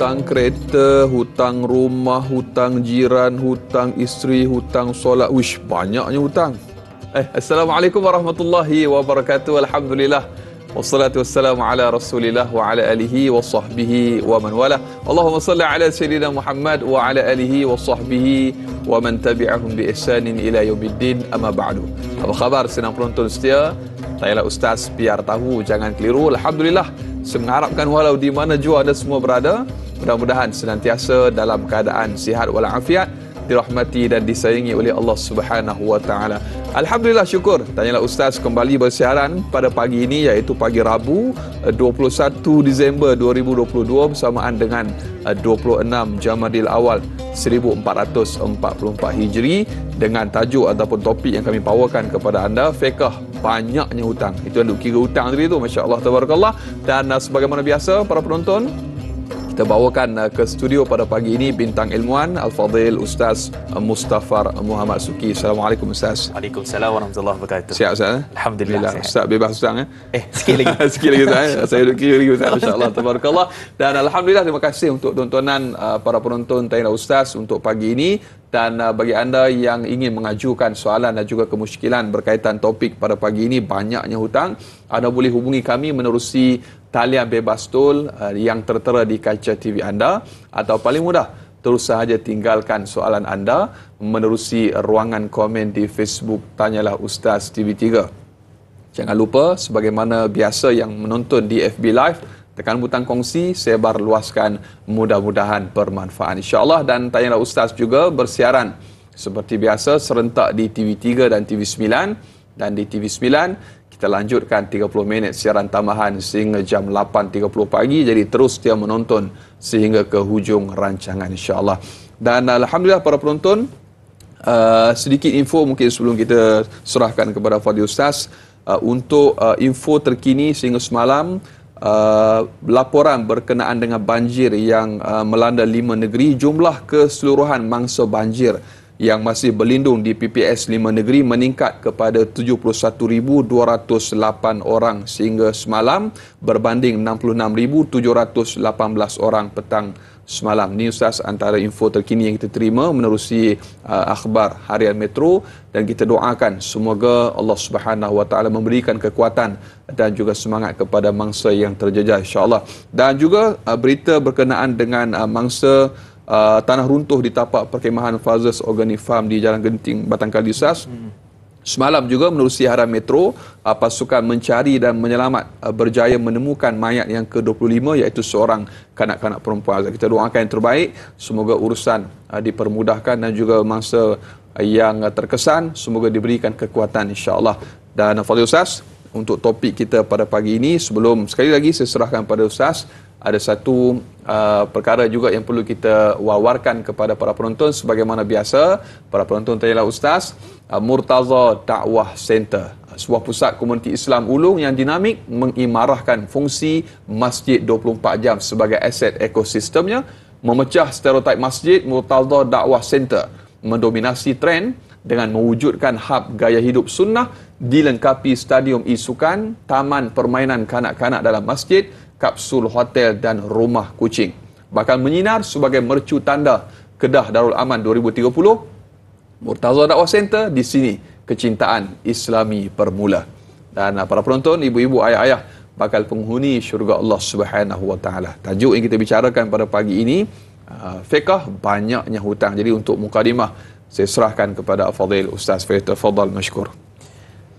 hutang kereta, hutang rumah, hutang jiran, hutang isteri, hutang solat. Wish, banyaknya hutang. Assalamualaikum warahmatullahi wabarakatuh. Alhamdulillah. Wassalatu wassalamu ala rasulillah wa ala alihi wa sahbihi wa man wala. Allahumma salli ala Sayyidina Muhammad wa ala alihi wa sahbihi wa man tabi'ahum bi ihsanin ila yaumiddin, amma ba'du. Apa khabar senang penonton setia? Saya Ustaz, biar tahu jangan keliru. Alhamdulillah, saya mengharapkan walau di mana jua anda semua berada, mudah-mudahan senantiasa dalam keadaan sihat walafiat, dirahmati dan disayangi oleh Allah Subhanahu wa taala. Alhamdulillah, syukur. Tanyalah Ustaz kembali bersiaran pada pagi ini, iaitu pagi Rabu 21 Disember 2022 bersamaan dengan 26 Jamadil Awal 1444 Hijri, dengan tajuk ataupun topik yang kami bawakan kepada anda, fiqh banyaknya hutang. Itu yang kira hutang tadi tu, masya-Allah tabarakallah. Dan sebagaimana biasa para penonton, kita bawakan ke studio pada pagi ini bintang ilmuwan Al-Fadhil Ustaz Mustafar Muhammad Suki. Assalamualaikum Ustaz. Waalaikumsalam warahmatullahi wabarakatuh. Sihat Ustaz? Alhamdulillah. Ustaz bebas hutang sikit lagi. Sikit lagi Ustaz. Saya duk kira lagi Ustaz, masya-Allah tabarakallah. Dan alhamdulillah, terima kasih untuk tontonan para penonton Tanya Ustaz untuk pagi ini. Dan bagi anda yang ingin mengajukan soalan dan juga kemusykilan berkaitan topik pada pagi ini, banyaknya hutang, anda boleh hubungi kami menerusi talian bebas tol yang tertera di kaca TV anda, atau paling mudah terus sahaja tinggalkan soalan anda menerusi ruangan komen di Facebook Tanyalah Ustaz TV3. Jangan lupa, sebagaimana biasa yang menonton di FB Live, tekan butang kongsi, sebar luaskan, mudah-mudahan bermanfaat insya-Allah. Dan Tanyalah Ustaz juga bersiaran seperti biasa serentak di TV3 dan TV9, dan di TV9 kita lanjutkan 30 minit siaran tambahan sehingga jam 8.30 pagi. Jadi terus setia menonton sehingga ke hujung rancangan insya-Allah. Dan alhamdulillah para penonton, sedikit info mungkin sebelum kita serahkan kepada Fadil Ustaz, untuk info terkini sehingga semalam, laporan berkenaan dengan banjir yang melanda 5 negeri, jumlah keseluruhan mangsa banjir yang masih berlindung di PPS 5 negeri meningkat kepada 71,208 orang sehingga semalam, berbanding 66,718 orang petang semalam. Ini Ustaz antara info terkini yang kita terima menerusi akhbar harian Metro, dan kita doakan semoga Allah Subhanahu wa taala memberikan kekuatan dan juga semangat kepada mangsa yang terjejas insya-Allah. Dan juga berita berkenaan dengan mangsa tanah runtuh di tapak perkemahan Fazers Organic Farm di Jalan Genting, Batang Kali Ustaz. Semalam juga menerusi harian Metro, pasukan mencari dan menyelamat berjaya menemukan mayat yang ke-25, iaitu seorang kanak-kanak perempuan. Kita doakan yang terbaik, semoga urusan dipermudahkan, dan juga mangsa yang terkesan semoga diberikan kekuatan insya-Allah. Dan Fadil Ustaz, untuk topik kita pada pagi ini, sebelum sekali lagi saya serahkan pada Ustaz, ada satu perkara juga yang perlu kita wawarkan kepada para penonton. Sebagaimana biasa, para penonton Tanyalah Ustaz, Murtaza Dakwah Center, sebuah pusat komuniti Islam ulung yang dinamik, mengimarahkan fungsi masjid 24 jam sebagai aset ekosistemnya, memecah stereotip masjid. Murtaza Dakwah Center mendominasi trend dengan mewujudkan hub gaya hidup sunnah, dilengkapi stadium e-sukan, taman permainan kanak-kanak dalam masjid, kapsul hotel dan rumah kucing. Bakal menyinar sebagai mercu tanda Kedah Darul Aman 2030. Murtaza Dakwah Center, di sini kecintaan Islami bermula. Dan para penonton, ibu-ibu, ayah-ayah, bakal penghuni syurga Allah Subhanahu wa taala. Tajuk yang kita bicarakan pada pagi ini, fiqh banyaknya hutang. Jadi untuk mukadimah, saya serahkan kepada Al-Fadhil Ustaz Farid. Tafadhal mashkur.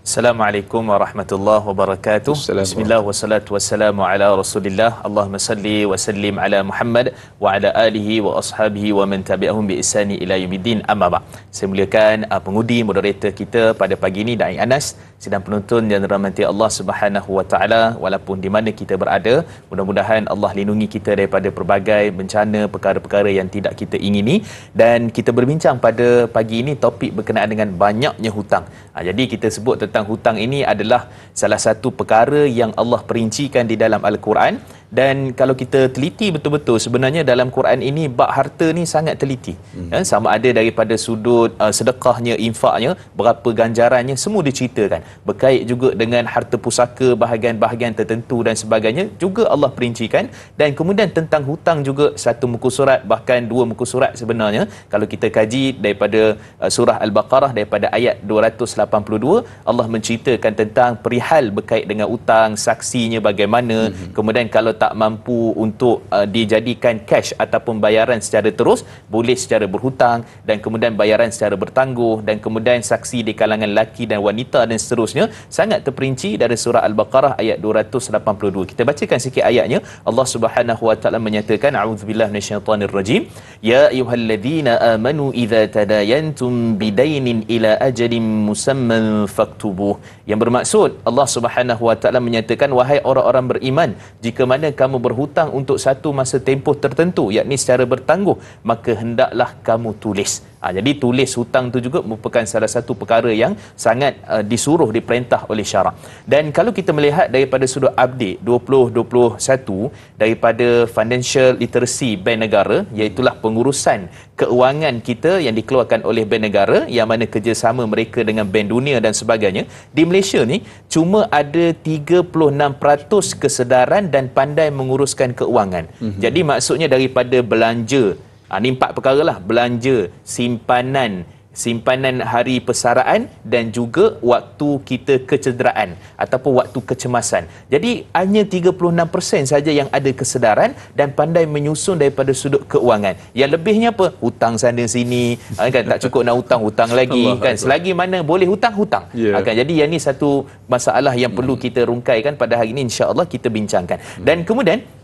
Assalamualaikum warahmatullahi wabarakatuh. Bismillah wassalatu wassalamu ala Rasulillah. Allahumma salli wa sallim ala Muhammad wa ala alihi wa ashabihi wa man tabi'ahum bi ihsani ila yaumiddin, amma ba'. Saya muliakan pengudi moderator kita pada pagi ini, Da'i Anas, sidang penonton yang dirahmati Allah Subhanahu wa taala, walaupun di mana kita berada, mudah-mudahan Allah lindungi kita daripada pelbagai bencana, perkara-perkara yang tidak kita ingini. Dan kita berbincang pada pagi ini topik berkenaan dengan banyaknya hutang. Jadi kita sebut tentang hutang ini adalah salah satu perkara yang Allah perincikan di dalam Al-Quran, Dan kalau kita teliti betul-betul, sebenarnya dalam Quran ini bab harta ni sangat teliti. Sama ada daripada sudut sedekahnya, infaknya, berapa ganjarannya, semua diceritakan. Berkait juga dengan harta pusaka, bahagian-bahagian tertentu dan sebagainya juga Allah perincikan. Dan kemudian tentang hutang juga satu muka surat, bahkan dua muka surat sebenarnya. Kalau kita kaji daripada surah Al-Baqarah, daripada ayat 282, Allah menceritakan tentang perihal berkait dengan hutang, saksinya bagaimana, kemudian kalau tak mampu untuk dijadikan cash ataupun bayaran secara terus, boleh secara berhutang, dan kemudian bayaran secara bertangguh, dan kemudian saksi di kalangan lelaki dan wanita dan seterusnya. Sangat terperinci dari surah Al-Baqarah ayat 282. Kita bacakan sikit ayatnya. Allah Subhanahu wa taala menyatakan, a'udzubillahi minasyaitonir rajim, ya ayyuhalladzina amanu idza tadayantum bidainin ila ajalin musamman faktubuh. Yang bermaksud, Allah Subhanahu wa taala menyatakan, wahai orang-orang beriman, jika mana kamu berhutang untuk satu masa tempoh tertentu, yakni secara bertangguh, maka hendaklah kamu tulis. Jadi tulis hutang itu juga merupakan salah satu perkara yang sangat disuruh, diperintah oleh syarak. Dan kalau kita melihat daripada sudut update 2021 daripada Financial Literacy Bank Negara, iaitulah pengurusan keuangan kita yang dikeluarkan oleh Bank Negara, yang mana kerjasama mereka dengan Bank Dunia dan sebagainya, di Malaysia ni cuma ada 36% kesedaran dan pandai menguruskan keuangan. Jadi maksudnya daripada belanja, ni 4 perkara lah: belanja, simpanan hari persaraan, dan juga waktu kita kecederaan ataupun waktu kecemasan. Jadi hanya 36% saja yang ada kesedaran dan pandai menyusun daripada sudut keuangan. Yang lebihnya apa? Hutang sana sini, kan tak cukup nak hutang lagi kan. Selagi mana boleh hutang. Kan. Jadi yang ni satu masalah yang perlu kita rungkaikan pada hari ini, insya-Allah kita bincangkan. Dan kemudian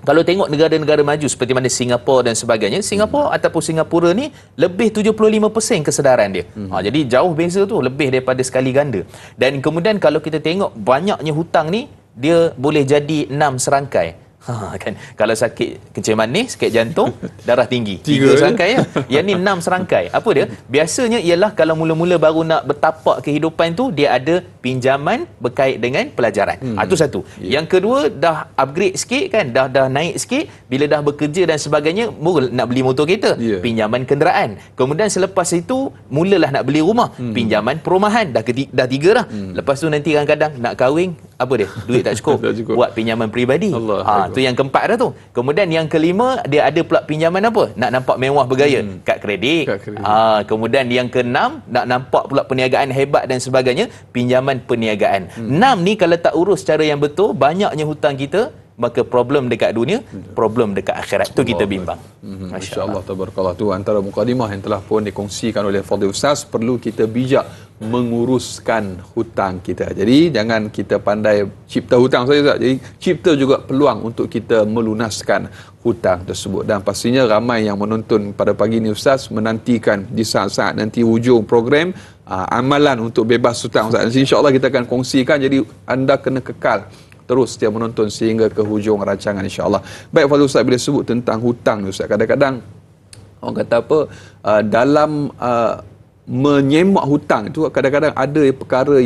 kalau tengok negara-negara maju seperti mana Singapura dan sebagainya, Singapura ataupun Singapura ni lebih 75% kesedaran dia. Jadi jauh beza tu, lebih daripada sekali ganda. Dan kemudian kalau kita tengok banyaknya hutang ni, dia boleh jadi 6 serangkai. Kan, kalau sakit kencing manis, sakit jantung, darah tinggi, 3 serangkai ya. Yang ni 6 serangkai. Apa dia? Biasanya ialah kalau mula-mula baru nak bertapak kehidupan tu, dia ada pinjaman berkait dengan pelajaran. Itu satu. Yang kedua, dah upgrade sikit kan, dah naik sikit, bila dah bekerja dan sebagainya, mula nak beli motor kereta, pinjaman kenderaan. Kemudian selepas itu mulalah nak beli rumah, pinjaman perumahan, dah 3 dah. Lepas tu nanti kadang-kadang nak kahwin, apa dia? Duit tak cukup. Buat pinjaman peribadi. Itu yang keempat dah tu. Kemudian yang kelima, dia ada pula pinjaman apa? Nak nampak mewah bergaya, kad kredit. Kemudian yang keenam, nak nampak pula perniagaan hebat dan sebagainya, pinjaman perniagaan. 6 ni kalau tak urus secara yang betul, banyaknya hutang kita, maka problem dekat dunia, problem dekat akhirat. Itu kita bimbang. Masya-Allah, tabarakallah. Tu antara mukadimah yang telah pun dikongsikan oleh Fadil Ustaz. Perlu kita bijak menguruskan hutang kita. Jadi jangan kita pandai cipta hutang saja, Ustaz. Jadi cipta juga peluang untuk kita melunaskan hutang tersebut. Dan pastinya ramai yang menonton pada pagi ini, Ustaz, menantikan di saat-saat nanti hujung program amalan untuk bebas hutang, Ustaz. InsyaAllah kita akan kongsikan. Jadi anda kena kekal terus setiap menonton sehingga ke hujung rancangan, insya-Allah. Baik, Fadil Ustaz, bila sebut tentang hutang ni, Ustaz, kadang-kadang orang kata apa, dalam menyemak hutang itu kadang-kadang ada perkara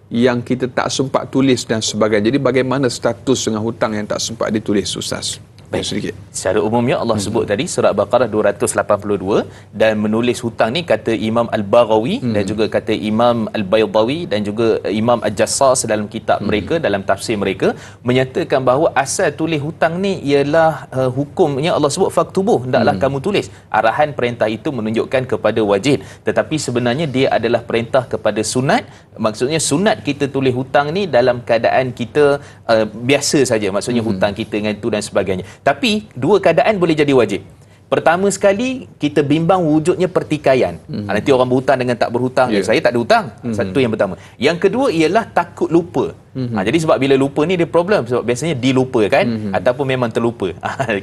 yang kita tak sempat tulis dan sebagainya. Jadi bagaimana status dengan hutang yang tak sempat ditulis, Ustaz? Baik, sedikit. Secara umumnya Allah sebut tadi surah Baqarah 282, dan menulis hutang ni kata Imam Al-Baghawi dan juga kata Imam Al-Baydawi dan juga Imam Al-Jassas dalam kitab mereka, dalam tafsir mereka, menyatakan bahawa asal tulis hutang ni ialah hukumnya Allah sebut faktubuh, hendaklah kamu tulis. Arahan perintah itu menunjukkan kepada wajib, tetapi sebenarnya dia adalah perintah kepada sunat. Maksudnya sunat kita tulis hutang ni dalam keadaan kita biasa saja, maksudnya hutang kita dengan itu dan sebagainya. Tapi dua keadaan boleh jadi wajib. Pertama sekali, kita bimbang wujudnya pertikaian. Nanti orang berhutang dengan tak berhutang. Saya tak ada hutang. Satu yang pertama. Yang kedua ialah takut lupa. Jadi sebab bila lupa ni dia problem. Sebab biasanya dilupakan ataupun memang terlupa.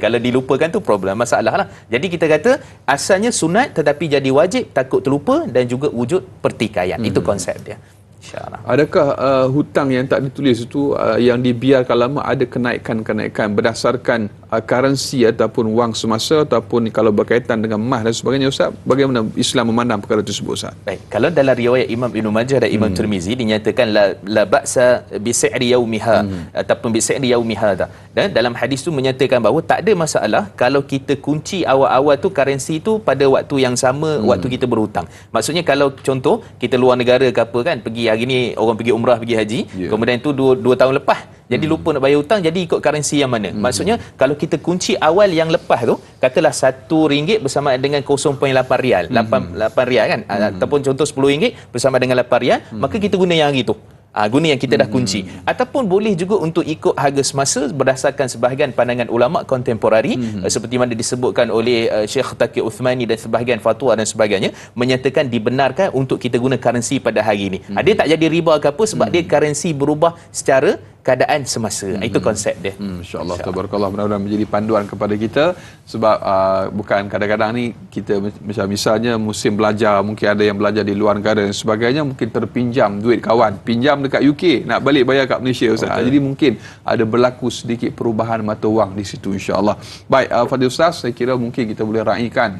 Kalau dilupakan tu problem, masalah lah. Jadi kita kata asalnya sunat tetapi jadi wajib, takut terlupa dan juga wujud pertikaian. Itu konsep dia. InsyaAllah. Adakah hutang yang tak ditulis itu yang dibiarkan lama ada kenaikan berdasarkan currency ataupun wang semasa, ataupun kalau berkaitan dengan emas dan sebagainya, Ustaz? Bagaimana Islam memandang perkara tersebut, Ustaz? Baik, kalau dalam riwayat Imam Ibn Majah dan Imam Tirmizi dinyatakan la ba'sa bi si'ri yaumiha ataupun bi si'ri yaumiha, dan dalam hadis tu menyatakan bahawa tak ada masalah kalau kita kunci awal-awal tu currency tu pada waktu yang sama waktu kita berhutang. Maksudnya kalau contoh kita luar negara ke apa kan, pergi hari ni orang pergi umrah, pergi haji, kemudian tu 2 tahun lepas jadi lupa nak bayar hutang, jadi ikut currency yang mana. Maksudnya kalau kita kunci awal yang lepas tu, katalah RM1 bersama dengan 0.8 rial, 8 rial kan, ataupun contoh RM10 bersama dengan 8 rial, maka kita guna yang hari tu. Guna yang kita dah kunci. Ataupun boleh juga untuk ikut harga semasa berdasarkan sebahagian pandangan ulama kontemporari, seperti mana disebutkan oleh Syekh Taqi Uthmani dan sebahagian fatwa dan sebagainya, menyatakan dibenarkan untuk kita guna currency pada hari ini. Dia tak jadi riba ke apa sebab dia currency berubah secara keadaan semasa. Itu konsep dia. InsyaAllah, tabarakallah, mudah-mudahan menjadi panduan kepada kita, sebab bukan kadang-kadang ni kita misalnya musim belajar, mungkin ada yang belajar di luar negara dan sebagainya, mungkin terpinjam duit kawan, pinjam dekat UK, nak balik bayar kat Malaysia, Ustaz. Jadi mungkin ada berlaku sedikit perubahan mata wang di situ, insya-Allah. Baik, Fadil Ustaz, saya kira mungkin kita boleh raikan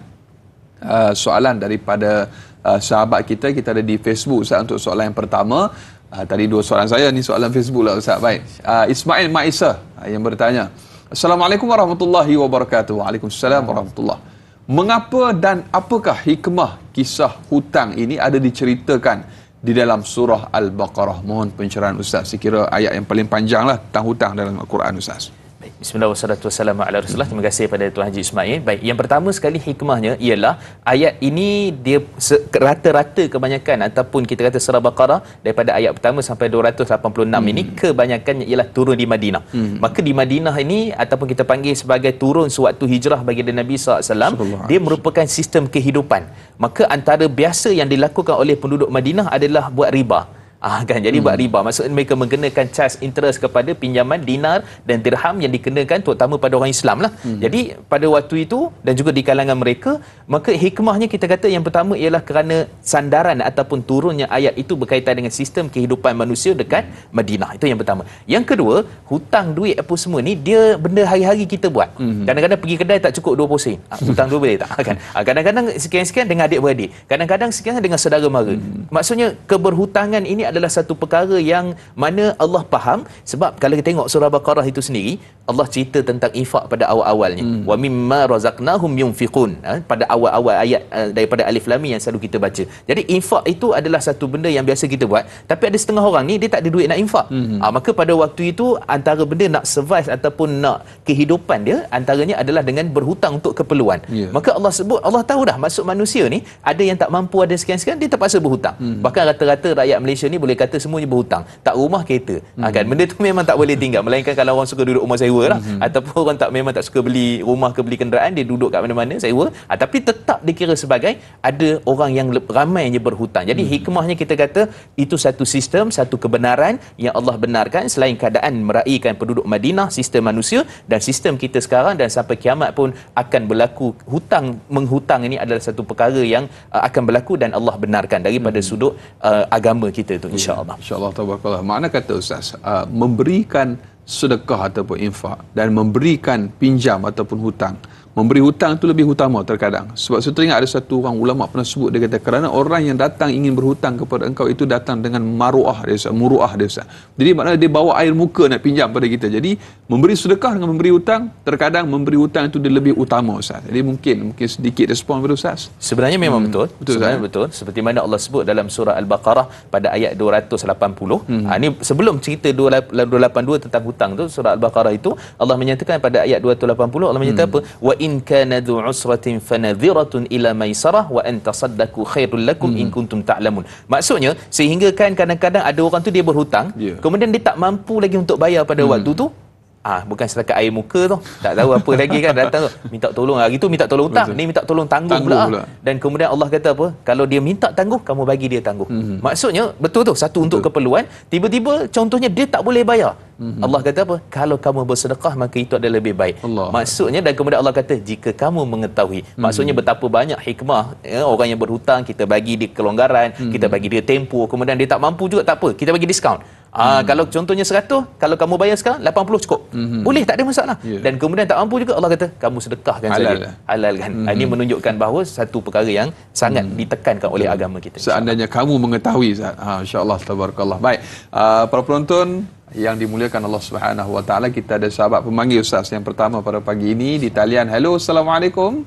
soalan daripada sahabat kita. Kita ada di Facebook, Ustaz, untuk soalan yang pertama. Tadi 2 soalan saya, ni soalan Facebook lah, Ustaz. Baik, Ismail Maisa yang bertanya, Assalamualaikum warahmatullahi wabarakatuh. Waalaikumsalam warahmatullahi. Mengapa dan apakah hikmah kisah hutang ini ada diceritakan di dalam surah Al-Baqarah? Mohon pencerahan, Ustaz. Saya kira ayat yang paling panjang lah tentang hutang dalam Al-Quran, Ustaz. Bismillahirrahmanirrahim. Ala Rasulullah. Terima kasih pada Tuan Haji Ismail. Baik, yang pertama sekali hikmahnya ialah ayat ini dia rata-rata kebanyakan ataupun kita kata surah Baqarah daripada ayat pertama sampai 286 ini kebanyakannya ialah turun di Madinah. Maka di Madinah ini ataupun kita panggil sebagai turun sewaktu hijrah bagi Nabi SAW, dia merupakan sistem kehidupan. Maka antara biasa yang dilakukan oleh penduduk Madinah adalah buat riba. Kan, jadi buat riba, maksudnya mereka mengenakan charge interest kepada pinjaman dinar dan dirham yang dikenakan terutama pada orang Islam lah. Jadi pada waktu itu dan juga di kalangan mereka, maka hikmahnya kita kata yang pertama ialah kerana sandaran ataupun turunnya ayat itu berkaitan dengan sistem kehidupan manusia dekat Madinah. Itu yang pertama. Yang kedua, hutang duit apa semua ni dia benda hari-hari kita buat. Kadang-kadang pergi kedai tak cukup 20 sen. Hutang dua boleh tak? Kan? Kadang-kadang sekian-sekian dengan adik-beradik. Kadang-kadang sekian dengan saudara mara. Maksudnya keberhutangan ini adalah satu perkara yang mana Allah faham, sebab kalau kita tengok surah Baqarah itu sendiri, Allah cerita tentang infak pada awal-awalnya. Wa mimma razaqnahum yunfiqun. Pada awal-awal ayat daripada Alif Lam Mim yang selalu kita baca. Jadi infak itu adalah satu benda yang biasa kita buat, tapi ada setengah orang ni dia tak ada duit nak infak. Maka pada waktu itu antara benda nak survive ataupun nak kehidupan dia, antaranya adalah dengan berhutang untuk keperluan. Maka Allah sebut, Allah tahu dah maksud manusia ni, ada yang tak mampu, ada sekian-sekian, dia terpaksa berhutang. Bahkan rata-rata rakyat Malaysia ni boleh kata semuanya berhutang, tak rumah kereta. Kan benda tu memang tak boleh tinggal, melainkan kalau orang suka duduk rumah sewa lah, ataupun orang memang tak suka beli rumah ke beli kenderaan, dia duduk kat mana-mana sewa, tapi tetap dikira sebagai ada orang yang ramai yang berhutang. Jadi hikmahnya kita kata itu satu sistem, satu kebenaran yang Allah benarkan selain keadaan meraihkan penduduk Madinah, sistem manusia dan sistem kita sekarang, dan sampai kiamat pun akan berlaku. Menghutang ini adalah satu perkara yang akan berlaku dan Allah benarkan daripada sudut agama kita tu, insya-Allah. InsyaAllah, tabarakallah. Makna kata Ustaz, memberikan sedekah ataupun infak dan memberikan pinjam ataupun hutang, memberi hutang itu lebih utama terkadang. Sebab saya teringat ada satu orang ulama pernah sebut, dia kata kerana orang yang datang ingin berhutang kepada engkau itu datang dengan muruah dia, Ustaz. Jadi maknanya dia bawa air muka nak pinjam pada kita. Jadi memberi sedekah dengan memberi hutang, terkadang memberi hutang itu dia lebih utama, Ustaz. Jadi mungkin sedikit respon pada Ustaz. Sebenarnya memang betul. Sebenarnya betul. Seperti mana Allah sebut dalam surah Al-Baqarah pada ayat 280. Ini sebelum cerita 282 tentang hutang tu, surah Al-Baqarah itu Allah menyatakan pada ayat 280, Allah menyatakan apa? Wa in kana dhu usratin fanadhiratun ila maisarah wa an tasaddaqu khairul lakum in kuntum ta'lamun. Maksudnya sehingga kan kadang-kadang ada orang tu dia berhutang, kemudian dia tak mampu lagi untuk bayar pada waktu tu, Bukan setakat air muka tu, tak tahu apa lagi kan, datang tu minta tolong, hari tu minta tolong hutang, ni minta tolong tangguh pula. Dan kemudian Allah kata apa, kalau dia minta tangguh, kamu bagi dia tangguh. Maksudnya betul tu, satu untuk keperluan, tiba-tiba contohnya dia tak boleh bayar. Allah kata apa, kalau kamu bersedekah maka itu adalah lebih baik. Maksudnya, dan kemudian Allah kata jika kamu mengetahui. Maksudnya betapa banyak hikmah orang yang berhutang, kita bagi dia kelonggaran, kita bagi dia tempoh, kemudian dia tak mampu juga, tak apa, kita bagi diskaun. Kalau contohnya 100, kalau kamu bayar sekarang 80 cukup. Boleh, tak ada masalah. Dan kemudian tak mampu juga, Allah kata kamu sedekahkan saja. Halal kan. Ini menunjukkan bahawa satu perkara yang sangat ditekankan oleh agama kita. Seandainya kamu mengetahui, insya-Allah, tabarakallah. Baik, para penonton yang dimuliakan Allah Subhanahu wa taala, kita ada sahabat pemanggil Ustaz yang pertama pada pagi ini di talian. Hello, assalamualaikum.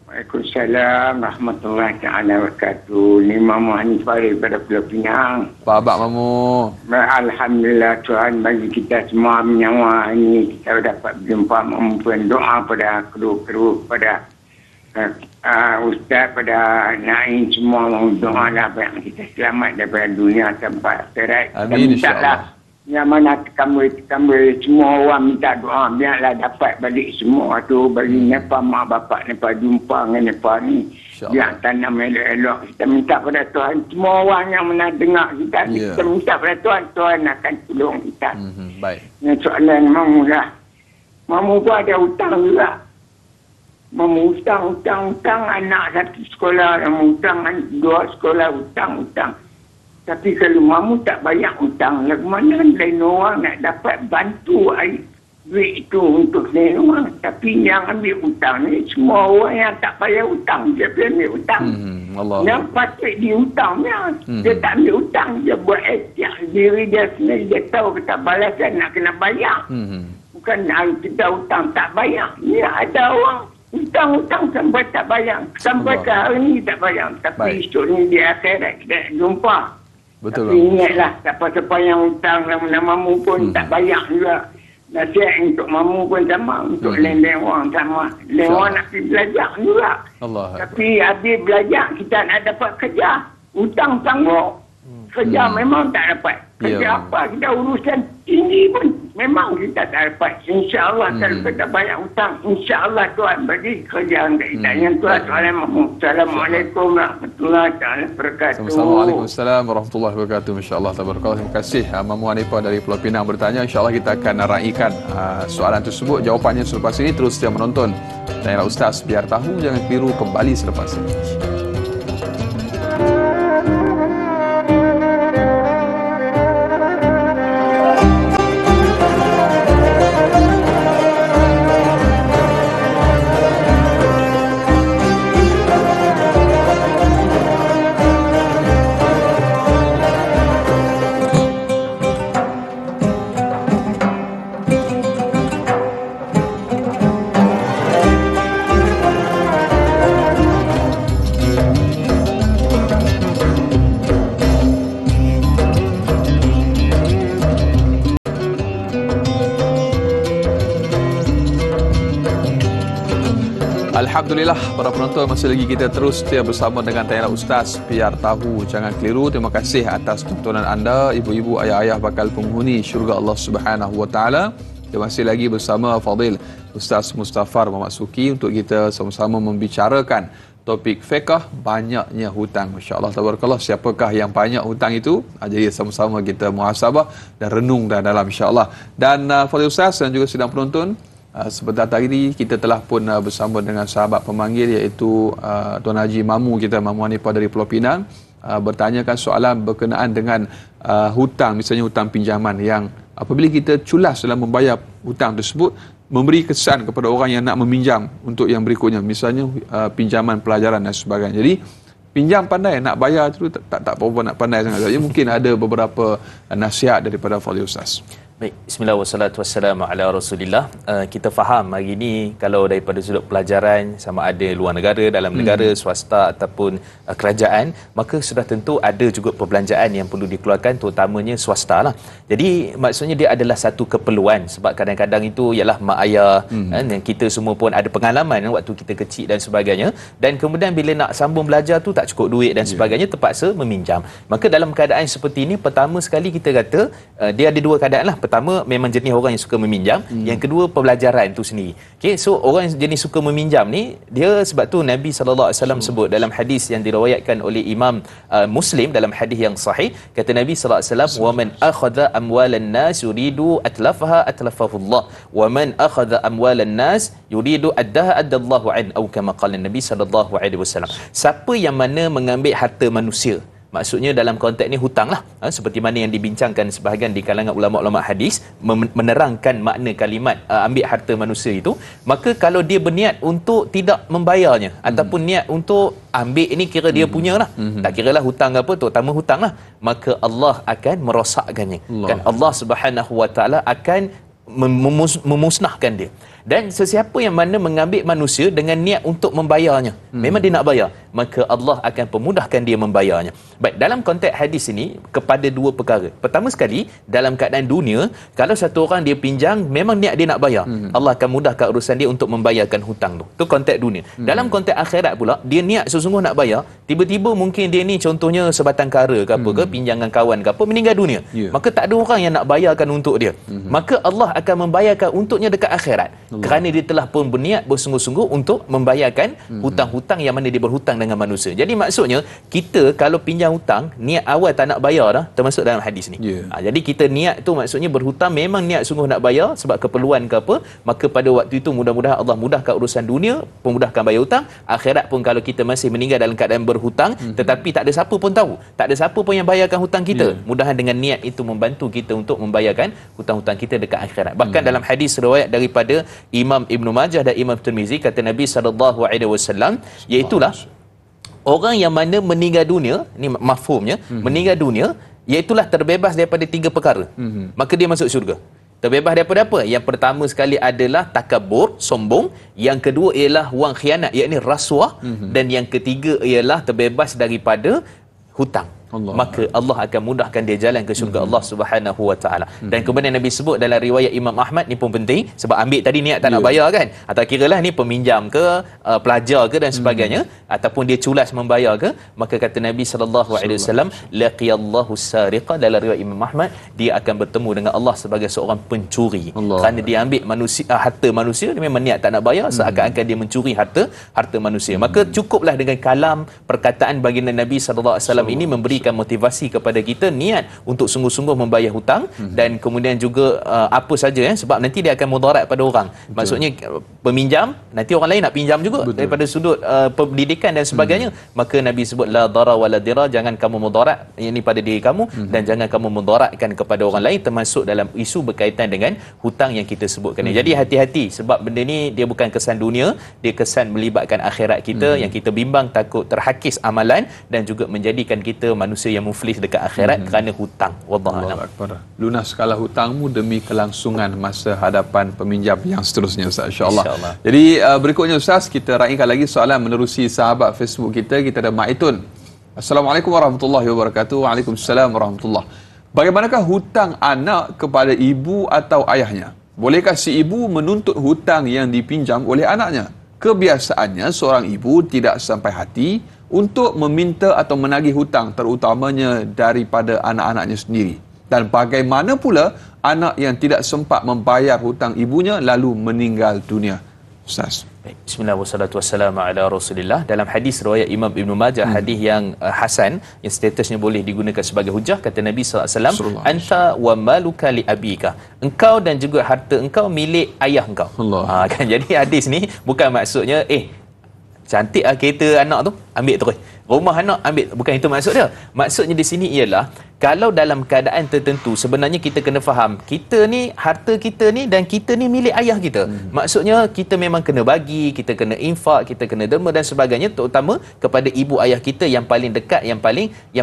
Waalaikumsalam rahmatullahi taala wabarakatuh. Ni Mamu Hanif Farid pada Pulau Pinang. Apa khabar Mamu? Alhamdulillah, Tuhan bagi kita semua menyawa ini, kita dapat berjumpa, memberikan doa pada kru-kru, pada Ustaz, pada Naim, semua doa lah yang kita selamat daripada dunia sampai akhirat. Amin, insya-Allah. Yang mana kami semua orang minta doa, biarlah dapat balik semua tu, bagi Nepal, mak bapak Nepal jumpa dengan Nepal ni, biar tanam elok-elok. Kita minta pada Tuhan, semua orang yang pernah dengar kita, kita minta pada Tuhan, Tuhan akan tolong kita. Baik. Yang soalan Mamu lah, Mamu pun ada hutang juga. Mamu hutang anak satu sekolah, Mamu hutang 2 sekolah, hutang. Tapi kalau Mamu tak bayar hutang, lagu mana lain orang nak dapat bantu duit itu untuk lain orang. Tapi yang ambil hutang ni, semua orang yang tak bayar hutang, dia boleh ambil hutang. Yang patut dihutangnya, dia tak ambil hutang, dia buat etiak diri dia sendiri, dia tahu kita balasan nak kena bayar. Bukan kita hutang tak bayar. Ni ada orang hutang sampai tak bayar, sampai ke hari ni tak bayar. Tapi esok ni di akhirat kita jumpa. Betul. Tapi ingatlah, siapa-siapa yang hutang nama Mamu pun tak bayar juga. Nasihat untuk Mamu pun sama, untuk lain-lain orang sama. Lain orang nak pergi belajar juga. Tapi habis belajar, kita nak dapat kerja. Hutang sanggup. Kerja memang tak dapat. Kerja apa, kita urusan tinggi pun memang kita tak dapat. InsyaAllah kalau kita bayar hutang, InsyaAllah Tuhan bagi kerja kita. Yang Tuhan soalan Mamu. Assalamualaikum warahmatullahi wabarakatuh. Waalaikumsalam warahmatullahi wabarakatuh. InsyaAllah, tabarakallah. Terima kasih Mamu Hanifah dari Pulau Pinang bertanya. InsyaAllah kita akan raikan soalan tersebut. Jawapannya selepas ini. Terus setia menonton Daerah Ustaz, biar tahu jangan keliru, kembali selepas ini. Alhamdulillah, para penonton, masih lagi kita terus setia bersama dengan Tanya Ustaz, biar tahu jangan keliru. Terima kasih atas tontonan anda, ibu-ibu, ayah-ayah bakal penghuni syurga Allah Subhanahu wa taala. Kita masih lagi bersama Fadil Ustaz Mustafar Muhammad Suki untuk kita sama-sama membicarakan topik fiqh banyaknya hutang. Masya-Allah, tabarakallah. Siapakah yang banyak hutang itu? Jadi sama-sama kita muhasabah dan renung dalam insya-Allah. Dan Fadil Ustaz dan juga sidang penonton, sebentar tadi kita telah pun bersama dengan sahabat pemanggil, iaitu Tuan Haji Mamu kita, Mamu Hanifah dari Pulau Pinang, bertanyakan soalan berkenaan dengan hutang, misalnya hutang pinjaman yang apabila kita culas dalam membayar hutang tersebut, memberi kesan kepada orang yang nak meminjam untuk yang berikutnya, misalnya pinjaman pelajaran dan sebagainya. Jadi pinjam pandai, nak bayar tu tak apa-apa nak pandai sangat. Jadi mungkin ada beberapa nasihat daripada Fadil Ustaz. Baik, bismillah wassalatu wassalamu ala rasulillah. Kita faham hari ini kalau daripada sudut pelajaran, sama ada luar negara, dalam negara, swasta ataupun kerajaan, maka sudah tentu ada juga perbelanjaan yang perlu dikeluarkan, terutamanya swasta lah. Jadi maksudnya dia adalah satu keperluan, sebab kadang-kadang itu ialah mak ayah, yang kita semua pun ada pengalaman waktu kita kecil dan sebagainya, dan kemudian bila nak sambung belajar tu tak cukup duit dan sebagainya, terpaksa meminjam. Maka dalam keadaan seperti ini, pertama sekali kita kata dia ada dua keadaan lah. pertama memang jenis orang yang suka meminjam, yang kedua pembelajaran tu sendiri. Okey, so orang yang jenis suka meminjam ni, dia sebab tu Nabi sallallahu alaihi wasallam sebut dalam hadis yang diriwayatkan oleh Imam Muslim dalam hadis yang sahih, kata Nabi sallallahu alaihi wasallam, "Wa man akhadha amwalan nas yuridu atlafaha atlafahullah, wa man akhadha amwalan nas yuridu addaha addallahu an," atau kama qala Nabi sallallahu alaihi wasallam. Siapa yang mana mengambil harta manusia, maksudnya dalam konteks ni hutang lah, seperti mana yang dibincangkan sebahagian di kalangan ulama-ulama hadis menerangkan makna kalimat ambil harta manusia itu, maka kalau dia berniat untuk tidak membayarnya ataupun niat untuk ambil ini kira dia punya lah, tak kira lah hutang apa, terutama hutang lah, maka Allah akan merosakkannya. Kan Allah Subhanahu Wa Taala akan memusnahkan dia. Dan sesiapa yang mana mengambil manusia dengan niat untuk membayarnya, memang dia nak bayar, maka Allah akan pemudahkan dia membayarnya. Baik, dalam konteks hadis ini kepada dua perkara. Pertama sekali, dalam keadaan dunia, kalau satu orang dia pinjam, memang niat dia nak bayar, Allah akan mudahkan urusan dia untuk membayarkan hutang tu. Itu konteks dunia. Dalam konteks akhirat pula, dia niat sesungguh nak bayar, tiba-tiba mungkin dia ni contohnya sebatang kara ke apa ke, pinjangan kawan ke apa, meninggal dunia. Maka tak ada orang yang nak bayarkan untuk dia. Maka Allah akan membayarkan untuknya dekat akhirat. Kerana dia telah pun berniat bersungguh-sungguh untuk membayarkan hutang-hutang yang mana dia berhutang dengan manusia. Jadi maksudnya, kita kalau pinjam hutang, niat awal tak nak bayar dah, termasuk dalam hadis ni. Jadi kita niat tu maksudnya berhutang, memang niat sungguh nak bayar sebab keperluan ke apa, maka pada waktu itu mudah-mudahan Allah mudahkan urusan dunia, pemudahkan bayar hutang. Akhirat pun kalau kita masih meninggal dalam keadaan berhutang, tetapi tak ada siapa pun tahu, tak ada siapa pun yang bayarkan hutang kita, mudahan dengan niat itu membantu kita untuk membayarkan hutang-hutang kita dekat akhirat. Bahkan dalam hadis riwayat daripada Imam Ibn Majah dan Imam Tirmizi, kata Nabi SAW, iaitulah orang yang mana meninggal dunia, ni mafhumnya, meninggal dunia, iaitulah terbebas daripada 3 perkara, maka dia masuk syurga. Terbebas daripada apa? Yang pertama sekali adalah takabur, sombong. Yang kedua ialah wang khianat, iaitu rasuah. Dan yang ketiga ialah terbebas daripada hutang. Maka Allah akan mudahkan dia jalan ke syurga Allah Subhanahu Wa Taala. Dan kemudian Nabi sebut dalam riwayat Imam Ahmad, ni pun penting sebab ambil tadi niat tak nak bayar kan, atau kiralah ni peminjam ke, pelajar ke dan sebagainya, ataupun dia culas membayar ke, maka kata Nabi sallallahu alaihi wasallam, laqiyallahu sariqa, dalam riwayat Imam Ahmad, dia akan bertemu dengan Allah sebagai seorang pencuri. Kerana dia ambil manusia, harta manusia, dia memang niat tak nak bayar, seakan-akan dia mencuri harta manusia. Maka cukuplah dengan kalam perkataan baginda Nabi sallallahu alaihi wasallam ini memberi motivasi kepada kita niat untuk sungguh-sungguh membayar hutang. Dan kemudian juga apa saja sebab nanti dia akan mudarat pada orang. Maksudnya peminjam, nanti orang lain nak pinjam juga. Daripada sudut pendidikan dan sebagainya, maka Nabi sebut la dara wala dira, jangan kamu mudarat ini pada diri kamu, dan jangan kamu mudaratkan kepada orang lain, termasuk dalam isu berkaitan dengan hutang yang kita sebutkan. Jadi hati-hati sebab benda ni dia bukan kesan dunia, dia kesan melibatkan akhirat kita, yang kita bimbang takut terhakis amalan dan juga menjadikan kita manusia yang muflis dekat akhirat kerana hutang. Wallahu a'lam. Lunaskanlah hutangmu demi kelangsungan masa hadapan peminjam yang seterusnya, Ustaz, insya-Allah. Jadi berikutnya Ustaz, kita raikan lagi soalan menerusi sahabat Facebook kita. Kita ada Maitun. Assalamualaikum warahmatullahi wabarakatuh. Waalaikumsalam warahmatullahi. Bagaimanakah hutang anak kepada ibu atau ayahnya? Bolehkah si ibu menuntut hutang yang dipinjam oleh anaknya? Kebiasaannya seorang ibu tidak sampai hati untuk meminta atau menagih hutang, terutamanya daripada anak-anaknya sendiri. Dan bagaimana pula anak yang tidak sempat membayar hutang ibunya lalu meninggal dunia? Ustaz. Bismillah wassalatu wassalamu ala Rasulillah. Dalam hadis riwayat Imam Ibn Majah, hadis yang hasan, yang statusnya boleh digunakan sebagai hujah, kata Nabi SAW, anta wa maluka li abika, engkau dan juga harta engkau milik ayah engkau. Kan, jadi hadis ni bukan maksudnya cantik kereta anak tu ambil terus, rumah anak ambil, bukan itu maksud dia. Maksudnya di sini ialah kalau dalam keadaan tertentu sebenarnya kita kena faham, kita ni harta kita ni dan kita ni milik ayah kita. Maksudnya kita memang kena bagi, kita kena infak, kita kena derma dan sebagainya, terutama kepada ibu ayah kita yang paling dekat, yang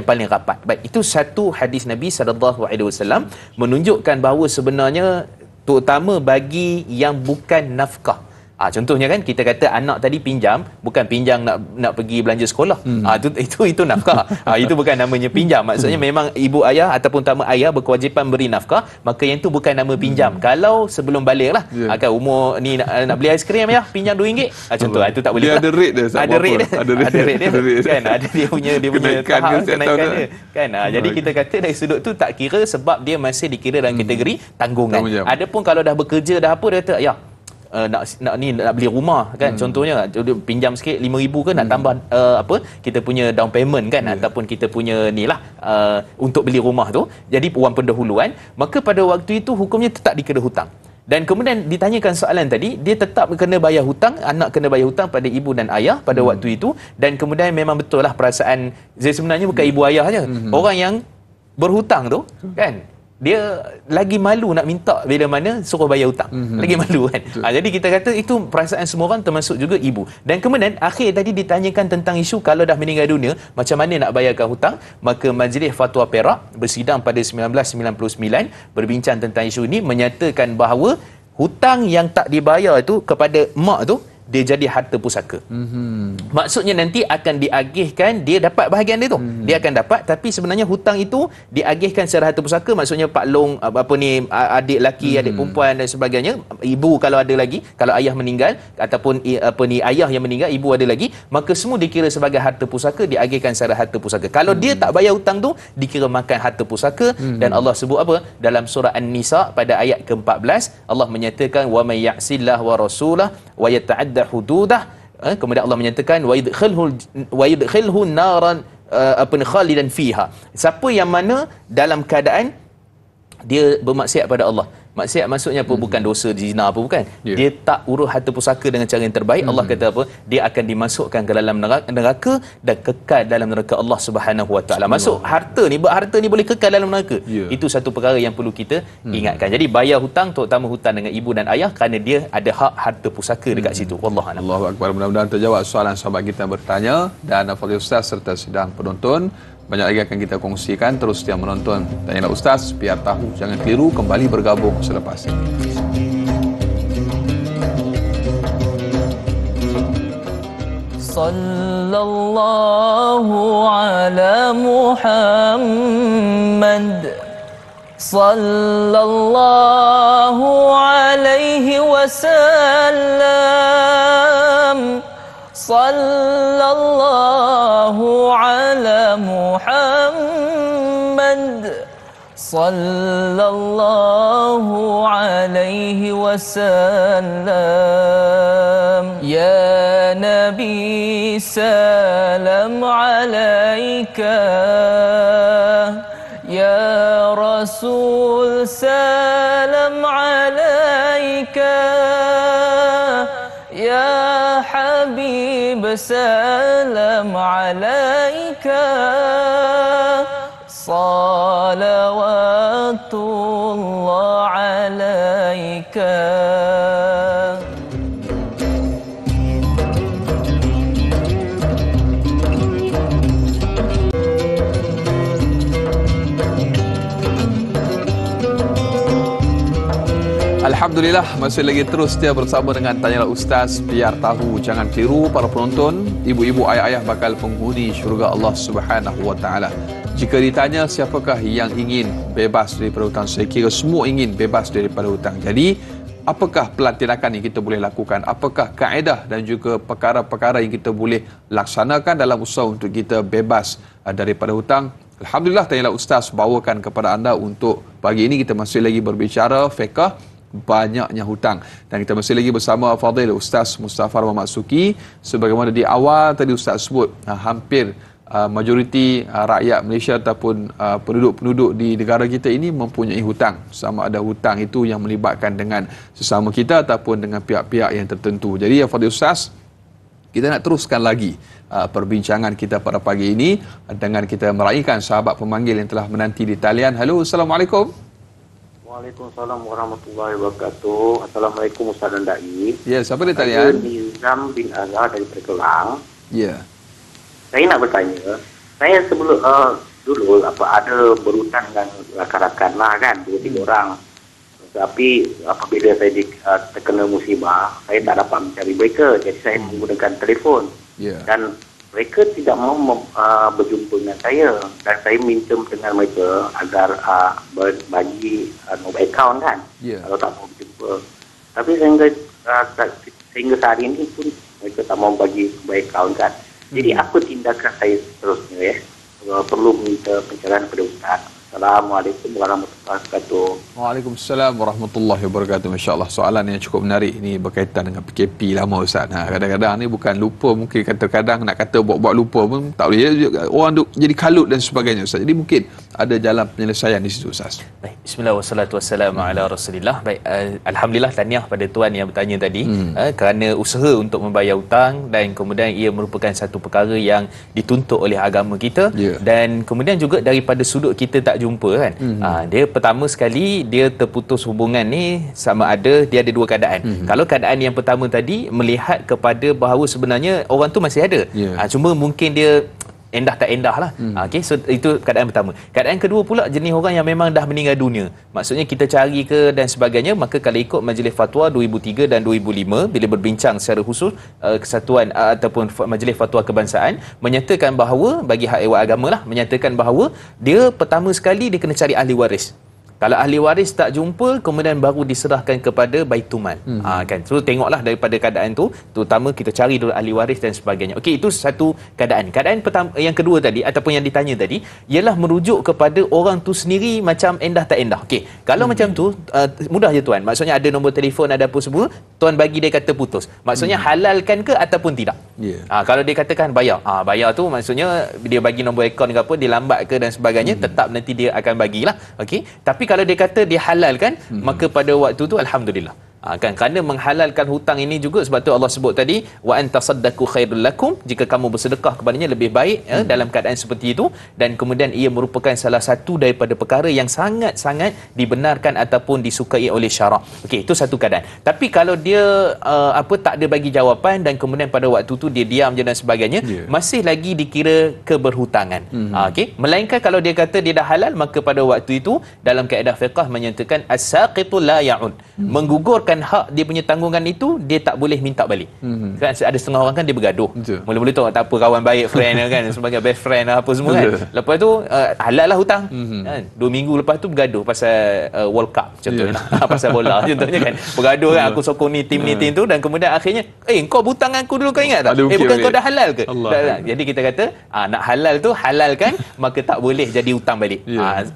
paling rapat. Baik, itu satu hadis Nabi SAW menunjukkan bahawa sebenarnya terutama bagi yang bukan nafkah Contohnya kan kita kata anak tadi pinjam, bukan pinjam nak pergi belanja sekolah. Itu nafkah. Itu bukan namanya pinjam. Maksudnya memang ibu ayah ataupun utama ayah berkewajipan beri nafkah, maka yang tu bukan nama pinjam. Kalau sebelum balik lah, kan umur ni nak beli aiskrim ya, pinjam RM2. Contoh, itu tak boleh. Dia ada rate dia. Ada rate dia. Kan ada dia punya tahap kenaikan dia. Kan jadi kita kata dari sudut tu tak kira, sebab dia masih dikira dalam kategori tanggungan. Adapun kalau dah bekerja dah apa, dia kata ya nak beli rumah kan, contohnya pinjam sikit 5,000 ke nak tambah kita punya down payment kan, ataupun kita punya ni lah untuk beli rumah tu, jadi wang pendahuluan, maka pada waktu itu hukumnya tetap dikira hutang. Dan kemudian ditanyakan soalan tadi, dia tetap kena bayar hutang, anak kena bayar hutang pada ibu dan ayah pada waktu itu. Dan kemudian memang betul lah perasaan sebenarnya bukan ibu ayah saja, orang yang berhutang tu kan, dia lagi malu nak minta bila mana suruh bayar hutang. Lagi malu kan. Jadi kita kata itu perasaan semua orang, termasuk juga ibu. Dan kemudian akhir tadi ditanyakan tentang isu kalau dah meninggal dunia macam mana nak bayarkan hutang. Maka Majlis Fatwa Perak bersidang pada 1999 berbincang tentang isu ini, menyatakan bahawa hutang yang tak dibayar itu kepada mak tu dia jadi harta pusaka. Maksudnya nanti akan diagihkan, dia dapat bahagian dia tu. Dia akan dapat, tapi sebenarnya hutang itu diagihkan secara harta pusaka. Maksudnya Pak Long adik lelaki, adik perempuan dan sebagainya, ibu kalau ada lagi, kalau ayah meninggal ataupun ayah yang meninggal, ibu ada lagi, maka semua dikira sebagai harta pusaka, diagihkan secara harta pusaka. Kalau dia tak bayar hutang tu, dikira makan harta pusaka. Dan Allah sebut apa dalam surah An-Nisa pada ayat ke-14, Allah menyatakan wa may ya'sillah wa rasulah wa yata'adda hududah. Kemudian Allah menyatakan wa yudkhilhu naran khalidan fiha. Siapa yang mana dalam keadaan dia bermaksiat pada Allah. Maksiat maksudnya apa? Bukan dosa zina apa, bukan. Dia tak urus harta pusaka dengan cara yang terbaik. Allah kata apa? Dia akan dimasukkan ke dalam neraka dan kekal dalam neraka Allah Subhanahu Wa Taala. Masuk harta ni boleh kekal dalam neraka. Itu satu perkara yang perlu kita ingatkan. Jadi bayar hutang, terutama hutang dengan ibu dan ayah, kerana dia ada hak harta pusaka dekat situ. Wallahu a'lam. Allahu akbar. Mudah-mudahan terjawab soalan sahabat kita yang bertanya, dan Fadil Ustaz serta sidang penonton. Banyak lagi akan kita kongsikan. Terus setia menonton Tanyalah Ustaz, biar tahu jangan keliru, kembali bergabung selepas ini. Sallallahu ala Muhammad, sallallahu alaihi wasallam, sallallahu ala Muhammad, sallallahu alaihi wasallam. Ya Nabi salam alaika, ya Rasul salam alaika, ya Habib salam alaika, salawatullah alaika. Alhamdulillah, masih lagi terus setia bersama dengan Tanyalah Ustaz, biar tahu jangan keliru. Para penonton, ibu-ibu, ayah-ayah bakal penghuni syurga Allah Subhanahu Wa Taala. Jika ditanya siapakah yang ingin bebas daripada hutang, saya kira semua ingin bebas daripada hutang. Jadi apakah pelantikan yang kita boleh lakukan? Apakah kaedah dan juga perkara-perkara yang kita boleh laksanakan dalam usaha untuk kita bebas daripada hutang? Alhamdulillah, Tanyalah Ustaz bawakan kepada anda untuk pagi ini. Kita masih lagi berbicara fiqh banyaknya hutang, dan kita masih lagi bersama Fadil Ustaz Mustafa Muhammad Suki. Sebagaimana di awal tadi Ustaz sebut, hampir majoriti rakyat Malaysia ataupun penduduk-penduduk di negara kita ini mempunyai hutang. Sama ada hutang itu yang melibatkan dengan sesama kita ataupun dengan pihak-pihak yang tertentu. Jadi ya Fadil Ustaz, kita nak teruskan lagi perbincangan kita pada pagi ini dengan kita meraihkan sahabat pemanggil yang telah menanti di talian. Halo, Assalamualaikum. Waalaikumsalam warahmatullahi wabarakatuh. Assalamualaikum Ustaz dan Da'i. Ya, siapa di talian? Saya Nizam bin Azhar dari Kelang. Ya. Saya nak bertanya, saya sebelum dulu ada berhutang dengan rakan-rakan lah kan, 2-3 orang. Tapi apabila saya terkena musibah, saya tak dapat mencari mereka. Jadi saya menggunakan telefon. Dan mereka tidak mau berjumpa dengan saya. Dan saya minta dengan mereka agar bagi mobile account kan. Kalau tak mau berjumpa. Tapi sehingga saat ini pun mereka tak mau bagi mobile account kan. Jadi apa tindakan saya seterusnya perlu minta pencerahan kepada Ustaz. Assalamualaikum warahmatullahi wabarakatuh. Waalaikumsalam warahmatullahi wabarakatuh. Masya-Allah, soalan yang cukup menarik ini berkaitan dengan PKP lama Ustaz. Kadang-kadang ni bukan lupa, mungkin kadang-kadang nak kata buat lupa pun tak boleh. Orang duk jadi kalut dan sebagainya Ustaz. Jadi mungkin ada jalan penyelesaian di situ Ustaz. Baik, bismillah wassalatu wassalamu ala Rasulillah. Baik, alhamdulillah, tahniah pada tuan yang bertanya tadi kerana usaha untuk membayar hutang dan kemudian ia merupakan satu perkara yang dituntut oleh agama kita dan kemudian juga daripada sudut kita tak jumpa kan. Dia pertama sekali dia terputus hubungan ni sama ada dia ada dua keadaan. Kalau keadaan yang pertama tadi melihat kepada bahawa sebenarnya orang tu masih ada. Cuma mungkin dia endah tak endah lah. Okey, so itu keadaan pertama. Keadaan kedua pula jenis orang yang memang dah meninggal dunia. Maksudnya kita cari ke dan sebagainya, maka kalau ikut Majlis Fatwa 2003 dan 2005 bila berbincang secara khusus kesatuan ataupun Majlis Fatwa Kebangsaan menyatakan bahawa bagi hak ehwal agama lah menyatakan bahawa dia pertama sekali dia kena cari ahli waris. Kalau ahli waris tak jumpa, kemudian baru diserahkan kepada Baitul Mal. Kan. So tengoklah daripada keadaan tu, terutama kita cari dulu ahli waris dan sebagainya. Okey, itu satu keadaan. Keadaan pertama, yang kedua tadi ataupun yang ditanya tadi ialah merujuk kepada orang tu sendiri macam endah tak endah. Okey, kalau macam tu mudah je tuan. Maksudnya ada nombor telefon, ada apa semua, tuan bagi dia kata putus. Maksudnya halalkan ke ataupun tidak? Kalau dia katakan bayar. Bayar tu maksudnya dia bagi nombor akaun ke apa, dia lambat ke dan sebagainya, tetap nanti dia akan bagilah. Okey. Tapi kalau dia kata dia halalkan, maka pada waktu tu alhamdulillah. Kan, kerana menghalalkan hutang ini juga sebab tu Allah sebut tadi wa antasaddaqu khairul lakum, jika kamu bersedekah kepadanya lebih baik dalam keadaan seperti itu, dan kemudian ia merupakan salah satu daripada perkara yang sangat-sangat dibenarkan ataupun disukai oleh syarak. Okey, itu satu keadaan. Tapi kalau dia tak ada bagi jawapan dan kemudian pada waktu tu dia diam je dan sebagainya, masih lagi dikira keberhutangan. Okey, melainkan kalau dia kata dia dah halal, maka pada waktu itu dalam kaedah fiqh menyatakan as-saqitu la ya'ud, menggugurkan hak dia punya tanggungan itu dia tak boleh minta balik. Kan ada setengah orang kan dia bergaduh. Mula-mula tu tak apa, kawan baik, friend kan, sebagai best friend apa semua kan. Lepas tu halal lah hutang. Kan 2 minggu lepas tu bergaduh pasal World Cup contohnya. Pasal bola contohnya kan. Bergaduh kan, aku sokong ni tim tu, dan kemudian akhirnya kau hutang aku dulu, kau ingat tak? Bukan kau dah halal ke? Jadi kita kata nak halal tu halalkan, maka tak boleh jadi hutang balik.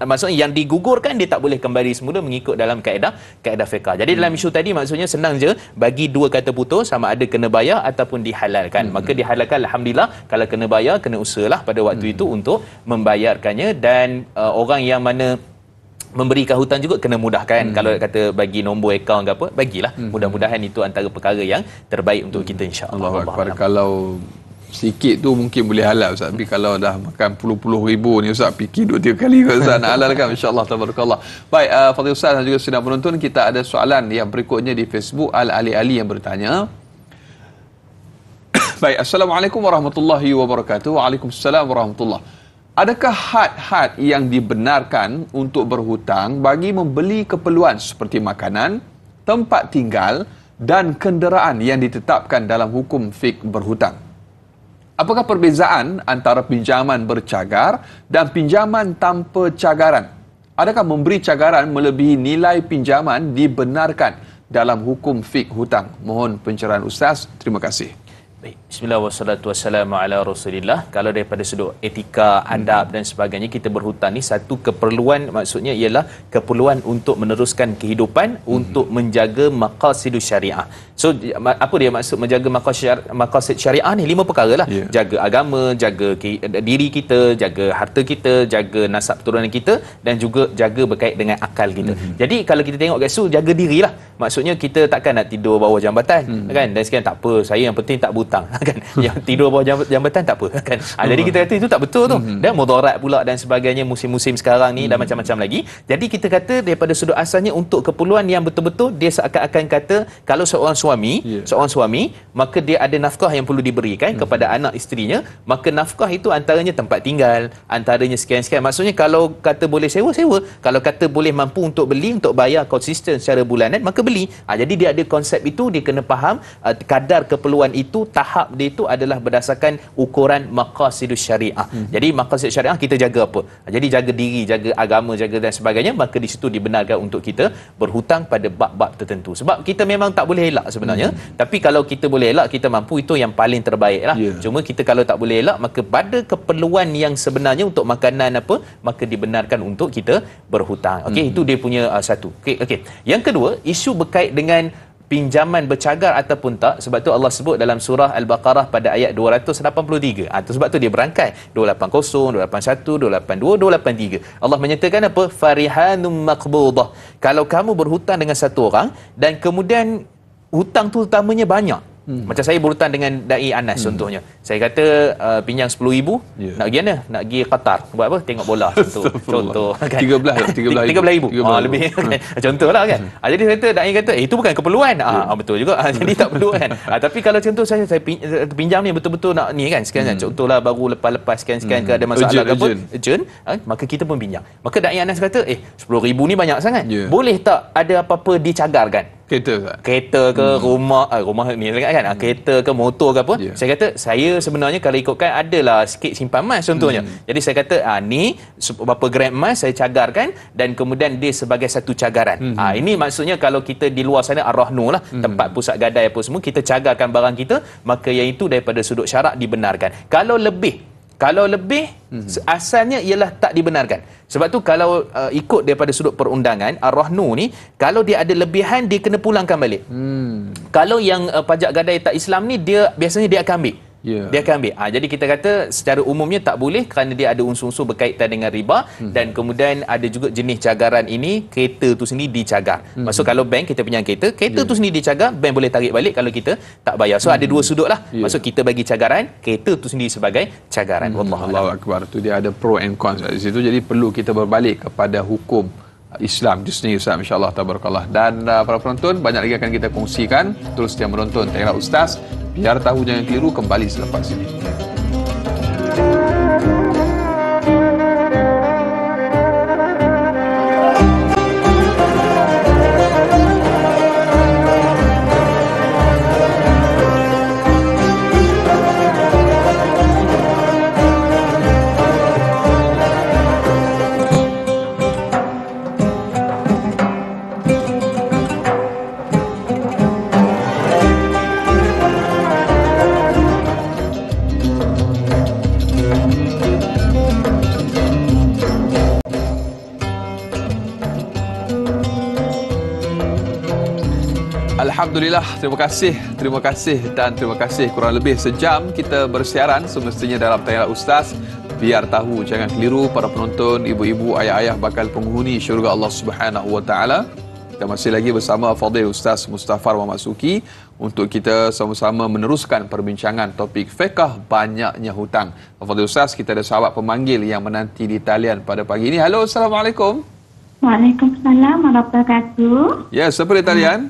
Maksudnya yang digugurkan dia tak boleh kembali semula mengikut dalam kaedah fiqh. Jadi dalam isu tadi maksudnya senang je, bagi dua kata putus, sama ada kena bayar ataupun dihalalkan. Maka dihalalkan alhamdulillah, kalau kena bayar kena usahalah pada waktu itu untuk membayarkannya, dan orang yang mana memberikan hutang juga kena mudahkan. Kalau kata bagi nombor akaun ke apa, bagilah. Mudah-mudahan itu antara perkara yang terbaik untuk kita insya-Allah. Kalau sikit tu mungkin boleh halal Ustaz, tapi kalau dah makan puluh-puluh ribu ni Ustaz, fikir 2-3 kali ke Ustaz nak halalkan. InsyaAllah, tabarakallah. Baik, Fadil Ustaz dan juga sedang penonton, kita ada soalan yang berikutnya di Facebook, Ali yang bertanya. Baik, Assalamualaikum warahmatullahi wabarakatuh. Waalaikumsalam warahmatullahi. Adakah had-had yang dibenarkan untuk berhutang bagi membeli keperluan seperti makanan, tempat tinggal dan kenderaan yang ditetapkan dalam hukum fiqh berhutang? Apakah perbezaan antara pinjaman bercagar dan pinjaman tanpa cagaran? Adakah memberi cagaran melebihi nilai pinjaman dibenarkan dalam hukum fiqh hutang? Mohon pencerahan Ustaz. Terima kasih. Baik, bismillah wassalatu wassalamu ala Rasulillah. Kalau daripada sudut etika, adab dan sebagainya, kita berhutang ni satu keperluan, maksudnya ialah keperluan untuk meneruskan kehidupan, untuk menjaga maqasidus syariah. So apa dia maksud menjaga maqasid syariah ni? 5 perkara lah. Jaga agama, jaga diri kita, jaga harta kita, jaga nasab keturunan kita, dan juga jaga berkait dengan akal kita. Jadi kalau kita tengok kat situ, jaga dirilah. Maksudnya kita takkan nak tidur bawah jambatan kan, dan sekian tak apa, saya yang penting tak berhutang hutang kan. Yang tidur bawah jambatan tak apa kan. Jadi kita kata itu tak betul tu. Dan mudarat pula dan sebagainya musim-musim sekarang ni dan macam-macam lagi. Jadi kita kata daripada sudut asalnya untuk keperluan yang betul-betul dia seakan-akan kata kalau seorang suami maka dia ada nafkah yang perlu diberikan kepada anak isterinya, maka nafkah itu antaranya tempat tinggal, antaranya sekian-sekian. Maksudnya kalau kata boleh sewa, kalau kata boleh mampu untuk beli, untuk bayar konsisten secara bulanan, maka beli. Jadi dia ada konsep itu, dia kena faham kadar keperluan itu, tahap dia itu adalah berdasarkan ukuran maqasidus syariah. Jadi maqasid syariah kita jaga apa? Jadi jaga diri, jaga agama, jaga dan sebagainya, maka di situ dibenarkan untuk kita berhutang pada bab-bab tertentu. Sebab kita memang tak boleh elak sebenarnya, tapi kalau kita boleh elak, kita mampu, itu yang paling terbaik lah. Cuma kita kalau tak boleh elak, maka pada keperluan yang sebenarnya untuk makanan apa, maka dibenarkan untuk kita berhutang. Okey, itu dia punya satu. Okey. Yang kedua, isu berkait dengan pinjaman bercagar ataupun tak. Sebab tu Allah sebut dalam surah Al-Baqarah pada ayat 283. Sebab tu dia berangkai 280, 281, 282, 283. Allah menyatakan apa? Farihanum maqbudah. Kalau kamu berhutang dengan satu orang dan kemudian hutang tu utamanya banyak. Macam saya berhutang dengan Dai Anas contohnya. Saya kata pinjam 10,000, nak pergi mana? Nak pergi Qatar. Buat apa? Tengok bola contoh kan. 13,000. Lebih kan. Contohlah kan. Jadi saya kata Dai kata itu bukan keperluan. Betul juga. Jadi tak perlu kan. Tapi kalau contoh saya pinjam ni betul-betul nak ni kan. Sekian contohlah baru lepas sekian ke ada masalah ke apa? Urgent. Maka kita pun pinjam. Maka Dai Anas kata 10,000 ni banyak sangat. Boleh tak ada apa-apa dicagarkan? Kereta ke rumah ni kan, kereta ke motor ke apa. Saya kata saya sebenarnya kalau ikutkan adalah sikit simpan emas contohnya. Jadi saya kata ni berapa gram emas saya cagarkan dan kemudian dia sebagai satu cagaran. Ini maksudnya kalau kita di luar sana ar-rahnu lah, tempat pusat gadai apa semua, kita cagarkan barang kita, maka yang itu daripada sudut syarak dibenarkan. Kalau lebih asalnya ialah tak dibenarkan. Sebab tu kalau ikut daripada sudut perundangan ar-rahnu ni, kalau dia ada lebihan dia kena pulangkan balik. Kalau yang pajak gadai tak Islam ni, dia biasanya dia akan ambil. Dia akan ambil. Jadi kita kata secara umumnya tak boleh kerana dia ada unsur-unsur berkaitan dengan riba dan kemudian ada juga jenis cagaran ini, kereta tu sendiri dicagar. Maksud kalau bank kita pinjam kereta tu sendiri dicagar, bank boleh tarik balik kalau kita tak bayar. So ada dua sudut lah. Maksud kita bagi cagaran, kereta tu sendiri sebagai cagaran. Allahu Akbar. Tu dia ada pro and cons di situ. Jadi perlu kita berbalik kepada hukum Islam di sini Ustaz, insya-Allah tabarakallah. Dan para penonton, banyak lagi akan kita kongsikan. Terus setia menonton Tengok Ustaz, biar tahu jangan keliru, kembali selepas ini. Alhamdulillah, terima kasih dan terima kasih. Kurang lebih sejam kita bersiaran semestinya dalam Tengok Ustaz. Biar tahu jangan keliru, para penonton, ibu-ibu, ayah-ayah bakal penghuni syurga Allah Subhanahu Wa Taala. Kita masih lagi bersama Fadil Ustaz Mustafar Muhammad Suki untuk kita sama-sama meneruskan perbincangan topik fiqh banyaknya hutang. Fadil Ustaz, kita ada sahabat pemanggil yang menanti di talian pada pagi ini. Halo, Assalamualaikum. Waalaikumsalam warahmatullahi wabarakatuh. Ya, siapa di talian?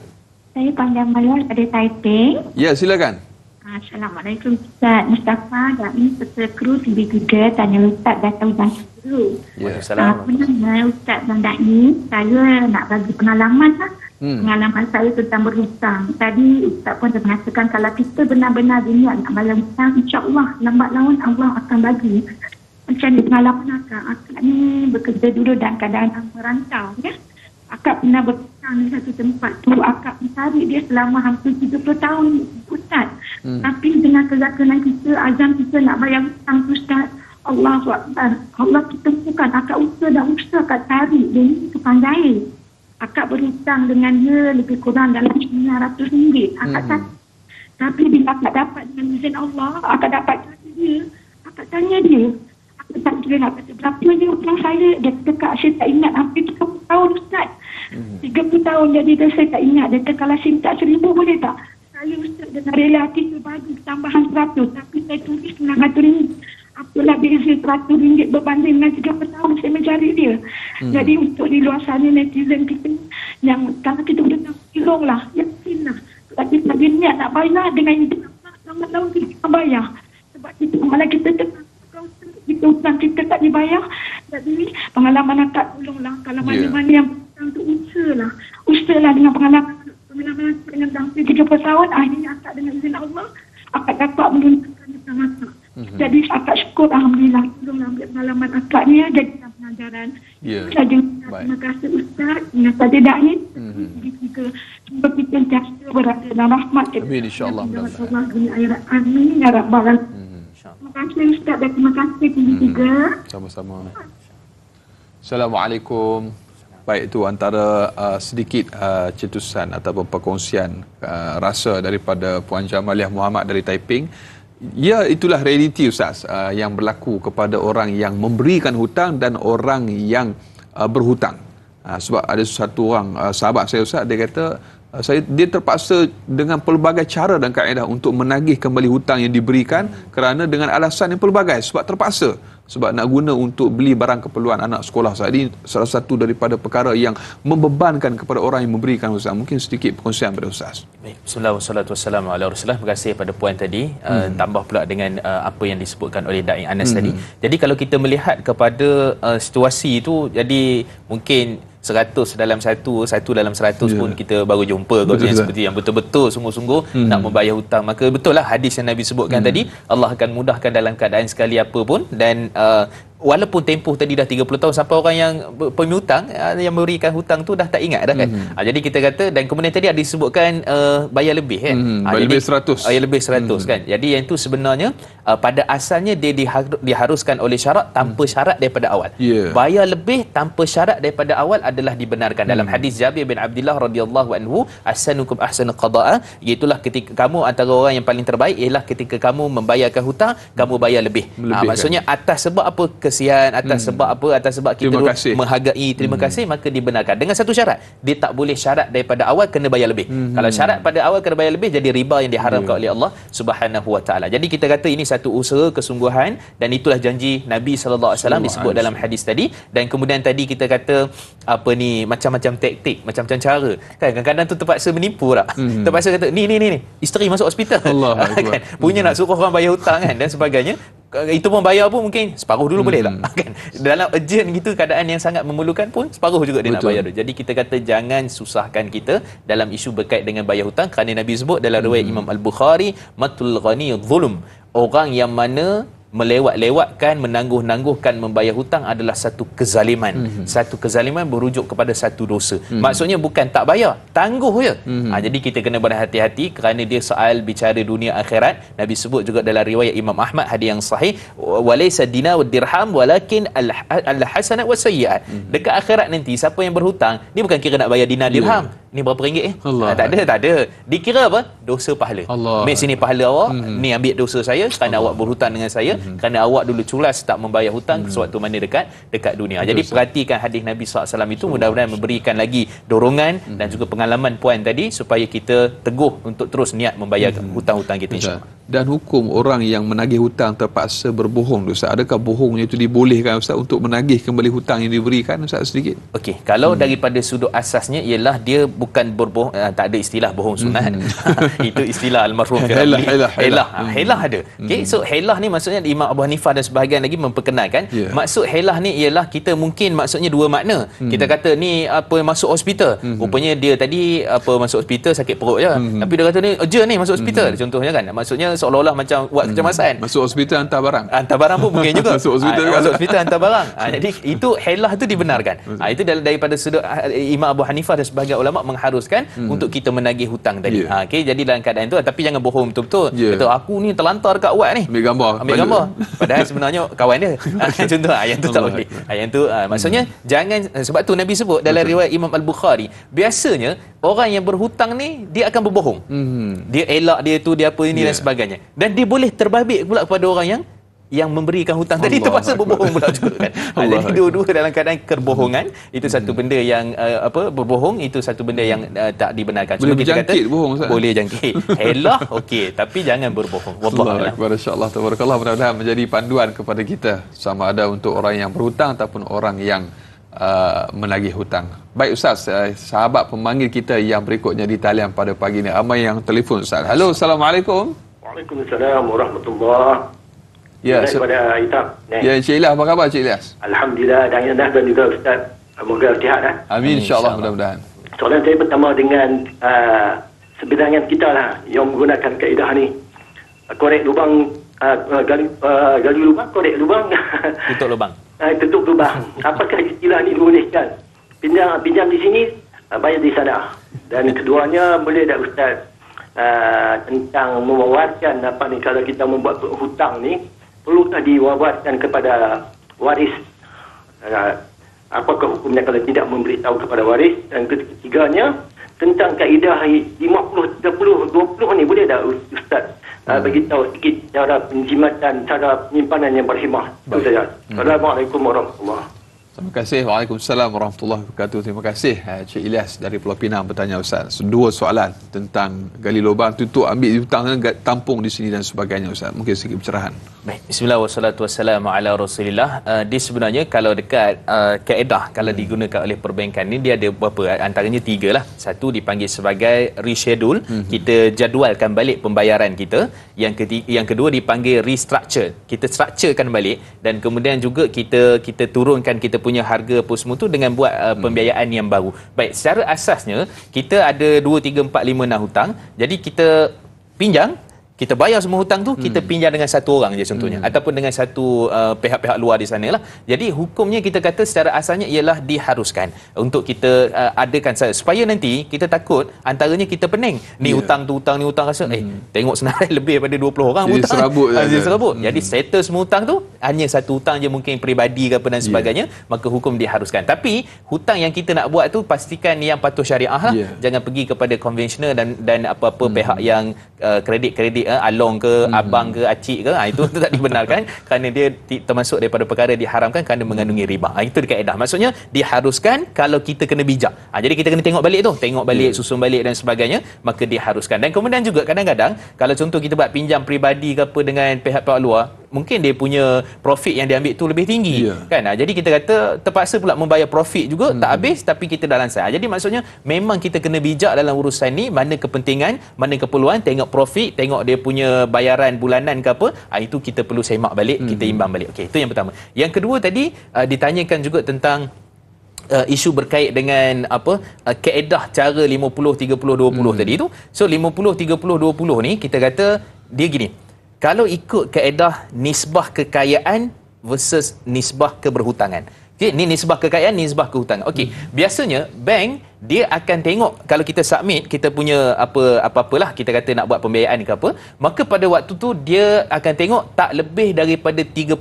Saya Panjang Malayar dari Taipei. Ya, silakan. Assalamualaikum Ustaz Mustafa dan peserta kru TV3. Tanya Ustaz dah tahu bahasa dulu. Ya, Assalamualaikum. Apa nama Ustaz Bandai? Saya nak bagi pengalaman lah. Pengalaman saya tentang berhutang. Tadi Ustaz pun dah mengatakan kalau kita benar-benar niat nak bayar hutang, insya-Allah lambat laun Allah akan bagi. Macam ni pengalaman akak. Akak ni bekerja dulu dalam keadaan merantau, ya. Akak pernah berhutang di satu tempat tu. Akak mencari dia selama hampir 30 tahun, Ustaz. Tapi dengan keyakinan kita, azam kita nak bayar hutang tu, Ustaz. Allahu Akbar. Allah kita bukan. Akak usaha dan usaha akak cari. Dia ni kepandai. Akak berhutang dengan dia lebih kurang dalam RM900. Akak tak. Tapi bila akak dapat dengan izin Allah, akak dapat cari dia. Akak tanya dia. Akak tak kira nak kata berapa dia hutang saya. Dia kata, Kak, saya tak ingat hampir 30 tahun, Ustaz. 30 tahun jadi dia saya tak ingat. Dia kata, kalau saya minta 1,000 boleh tak? Saya saya Ustaz dengan rela hati saya bagi tambahan 100, tapi saya tulis RM900. Apalah dengan RM100 berbanding dengan 30 tahun saya mencari dia. Jadi untuk di luar sana netizen kita yang kalau kita boleh tolonglah, yakinlah. Tapi bagi niat nak bayar dengan itu lambat laun kita bayar. Sebab kita malah kita kita hutang kita tak dibayar. Jadi pengalaman akak tolonglah kalau mana-mana yang hutang tu usahalah dengan pengalaman dengan dalam 30 tahun akhirnya akak dengan izin Allah akak dapat menuntaskan hutang akak. Jadi akak syukur alhamdulillah tolonglah ambil pengalaman akak ni jadi pengajaran. Terima kasih Ustaz. Dengan saja dakwah kita cuba kita sentiasa berada dalam rahmat. Amin insya-Allah. Amin ya rabbal alamin. Terima kasih Ustaz dan terima kasih juga. Sama-sama. Assalamualaikum. Baik, itu antara sedikit cetusan ataupun perkongsian rasa daripada Puan Jamaliah Muhammad dari Taiping. Ya, itulah realiti Ustaz yang berlaku kepada orang yang memberikan hutang dan orang yang berhutang. Sebab ada satu orang sahabat saya Ustaz, dia kata dia terpaksa dengan pelbagai cara dan kaedah untuk menagih kembali hutang yang diberikan kerana dengan alasan yang pelbagai, sebab terpaksa, sebab nak guna untuk beli barang keperluan anak sekolah. Ini salah satu daripada perkara yang membebankan kepada orang yang memberikan Ustaz. Mungkin sedikit perkongsian pada Ustaz. Bismillah wassalatu wassalamu ala Rasulullah. Terima kasih pada puan tadi. Tambah pula dengan apa yang disebutkan oleh Da'i Anas tadi. Jadi kalau kita melihat kepada situasi itu, jadi mungkin 100 dalam 1 dalam 100 pun kita baru jumpa yang seperti yang betul-betul sungguh-sungguh nak membayar hutang. Maka betul lah hadis yang Nabi sebutkan tadi, Allah akan mudahkan dalam keadaan sekali apa pun. Dan walaupun tempoh tadi dah 30 tahun sampai orang yang pemiutang yang memberikan hutang tu dah tak ingat dah kan. Jadi kita kata, dan kemudian tadi ada disebutkan bayar lebih kan. Bayar lebih 100. Bayar lebih 100 kan. Jadi yang itu sebenarnya pada asalnya dia diharuskan oleh syarat tanpa syarat daripada awal. Bayar lebih tanpa syarat daripada awal adalah dibenarkan. Dalam hadis Jabir bin Abdullah radhiyallahu anhu, ahsanukum ahsanu qada'a, iaitu ketika kamu antara orang yang paling terbaik ialah ketika kamu membayarkan hutang, kamu bayar lebih. Maksudnya atas sebab apa? Kesian, atas sebab apa? Atas sebab kita menghargai, terima kasih, maka dibenarkan. Dengan satu syarat, dia tak boleh syarat daripada awal kena bayar lebih. Kalau syarat pada awal kena bayar lebih, jadi riba yang diharamkan oleh Allah Subhanahu wa taala. Jadi kita kata ini satu usaha kesungguhan, dan itulah janji Nabi sallallahu alaihi wasallam disebut dalam hadis tadi. Dan kemudian tadi kita kata apa ni, macam-macam taktik, macam-macam cara. Kan kadang-kadang tu terpaksa menipu tak. Terpaksa kata ni isteri masuk hospital. Kan? Punya nak suruh orang bayar hutang kan dan sebagainya. Itu pun bayar pun mungkin separuh dulu boleh tak kan. Dalam urgent gitu, keadaan yang sangat memerlukan pun separuh juga dia nak bayar dulu. Jadi kita kata jangan susahkan kita dalam isu berkait dengan bayar hutang, kerana Nabi sebut dalam riwayat Imam Al-Bukhari, matul ghani zulm, orang yang mana melewat-lewatkan, menangguh-nangguhkan membayar hutang adalah satu kezaliman. Satu kezaliman berujuk kepada satu dosa. Maksudnya bukan tak bayar, tangguh je. Jadi kita kena berhati-hati kerana dia soal bicara dunia akhirat. Nabi sebut juga dalam riwayat Imam Ahmad, hadis yang sahih, walaysa dinar wad dirham walakin al-hasanat was-sayyi'at. Dekat akhirat nanti siapa yang berhutang, ni bukan kira nak bayar dinar dirham. Ni berapa ringgit tak ada. Dikira apa? Dosa pahala. Ambil sini pahala awak, ni ambil dosa saya kerana awak berhutang dengan saya, kerana awak dulu culas tak membayar hutang sewaktu mana dekat dunia. Jadi perhatikan hadis Nabi SAW itu, mudah-mudahan memberikan lagi dorongan dan juga pengalaman puan tadi supaya kita teguh untuk terus niat membayar hutang-hutang kita insya-Allah. Dan hukum orang yang menagih hutang terpaksa berbohong, Ustaz, adakah bohongnya itu dibolehkan Ustaz untuk menagih kembali hutang yang diberikan Ustaz sedikit? Okey, kalau daripada sudut asasnya ialah dia bukan berbohong, tak ada istilah bohong sunat. Itu istilah almarhum helah ada. Okey, so helah ni maksudnya Imam Abu Hanifah dan sebahagian lagi memperkenalkan, maksud helah ni ialah kita mungkin maksudnya dua makna. Kita kata ni apa masuk hospital, rupanya dia tadi apa masuk hospital sakit perut je, tapi dia kata ni urgent ni masuk hospital contohnya kan. Maksudnya seolah-olah macam buat kecemasan. Masuk hospital hantar barang. Hantar barang pun mungkin juga. Masuk hospital hantar barang. Jadi itu helah tu dibenarkan. Itu daripada sudut Imam Abu Hanifah dan sebahagian ulama mengharuskan untuk kita menagih hutang tadi. Okey, jadi dalam keadaan tu, tapi jangan bohong betul-betul. Kata aku ni terlantar kat awak ni. Ambil gambar. Padahal sebenarnya kawan dia. Contoh yang tu tak boleh. Yang tu maksudnya jangan, sebab tu Nabi sebut dalam riwayat Imam Al-Bukhari, biasanya orang yang berhutang ni dia akan berbohong. Dia elak dia tu, dia apa ini dan sebagainya. Dan dia boleh terbabit pula kepada orang yang yang memberikan hutang tadi terpaksa berbohong pula juga kan. Jadi dua-dua dalam keadaan kebohongan itu satu benda yang berbohong itu satu benda yang tak dibenarkan. Boleh kita kata bohong, boleh jangkit. Elah okey, tapi jangan berbohong. Wallahu a'lam. Masya-Allah, tabarakallah, mudah-mudahan menjadi panduan kepada kita sama ada untuk orang yang berhutang ataupun orang yang menagih hutang. Baik Ustaz, sahabat pemanggil kita yang berikutnya di talian pada pagi ini, ramai yang telefon Ustaz. Halo, Assalamualaikum. Waalaikumsalam warahmatullahi. Ya, kepada Itam. Ya, Encik Ilyas, apa khabar Encik Ilyas? Alhamdulillah, dan juga Ustaz. Semoga sihat dah. Amin, insya-Allah, mudah-mudahan. Soalan saya pertama dengan sebenarnya kita lah yang menggunakan kaedah ni. Korek lubang, gali lubang, korek lubang. Tutup lubang. Tutup lubang. Apakah istilah ni dibolehkan? Pinjam di sini, bayar di sana. Dan keduanya, boleh tak Ustaz tentang mewawarkan apa ni, kalau kita membuat hutang ni, perlukah diwawarkan kepada waris? Apakah hukumnya kalau tidak memberitahu kepada waris? Dan ketiganya, tentang kaedah 50, 30, 20 ni, boleh tak Ustaz beritahu sikit cara penjimatan, cara penyimpanan yang berhemah? Itu saja. Assalamualaikum warahmatullahi wabarakatuh. Terima kasih. Waalaikumsalam warahmatullahi wabarakatuh. Terima kasih Cik Ilyas dari Pulau Pinang bertanya Ustaz. Dua soalan tentang gali lubang, tutup, ambil hutang, tampung di sini dan sebagainya Ustaz. Mungkin sikit pencerahan. Baik. Bismillah wassalatu wassalamu ala Rasulillah. Dia sebenarnya kalau dekat kaedah kalau digunakan oleh perbankan ni, dia ada berapa? Antaranya 3 lah. Satu dipanggil sebagai reschedule. Kita jadualkan balik pembayaran kita. Yang kedua dipanggil restructure. Kita structurekan balik, dan kemudian juga kita turunkan kita punya harga apa semua tu dengan buat pembiayaan yang baru. Baik, secara asasnya kita ada 2, 3, 4, 5 nak hutang. Jadi kita pinjam, kita bayar semua hutang tu, kita pinjam dengan satu orang je contohnya, ataupun dengan satu pihak-pihak luar di sana lah. Jadi hukumnya kita kata secara asalnya ialah diharuskan untuk kita adakan supaya nanti kita takut antaranya kita pening ni hutang tu hutang ni hutang rasa tengok senarai lebih daripada 20 orang hutang serabut. Jadi settle semua hutang tu, hanya satu hutang je mungkin peribadi ke apa dan sebagainya, maka hukum diharuskan. Tapi hutang yang kita nak buat tu pastikan yang patuh syariah lah. Jangan pergi kepada konvensional dan apa-apa pihak yang kredit along ke abang ke acik ke, itu tak dibenarkan kerana dia termasuk daripada perkara diharamkan kerana mengandungi riba. Itu kaedah. Maksudnya diharuskan kalau kita kena bijak. Jadi kita kena tengok balik tu, susun balik dan sebagainya, maka diharuskan. Dan kemudian juga kadang-kadang kalau contoh kita buat pinjam peribadi ke apa dengan pihak-pihak luar, mungkin dia punya profit yang dia ambil tu lebih tinggi kan. Jadi kita kata terpaksa pula membayar profit juga, tak habis tapi kita dah lansai. Jadi maksudnya memang kita kena bijak dalam urusan ni, mana kepentingan, mana keperluan, tengok profit, tengok dia punya bayaran bulanan ke apa, itu kita perlu semak balik, kita imbang balik. Okey, itu yang pertama. Yang kedua tadi ditanyakan juga tentang isu berkait dengan kaedah cara 50 30 20 tadi tu. So 50 30 20 ni kita kata dia gini. Kalau ikut kaedah nisbah kekayaan versus nisbah keberhutangan. Okay, ni nisbah kekayaan, nisbah kehutangan. Okey, biasanya bank dia akan tengok kalau kita submit kita punya apa-apalah, kita kata nak buat pembiayaan ke apa, maka pada waktu tu dia akan tengok tak lebih daripada 30%.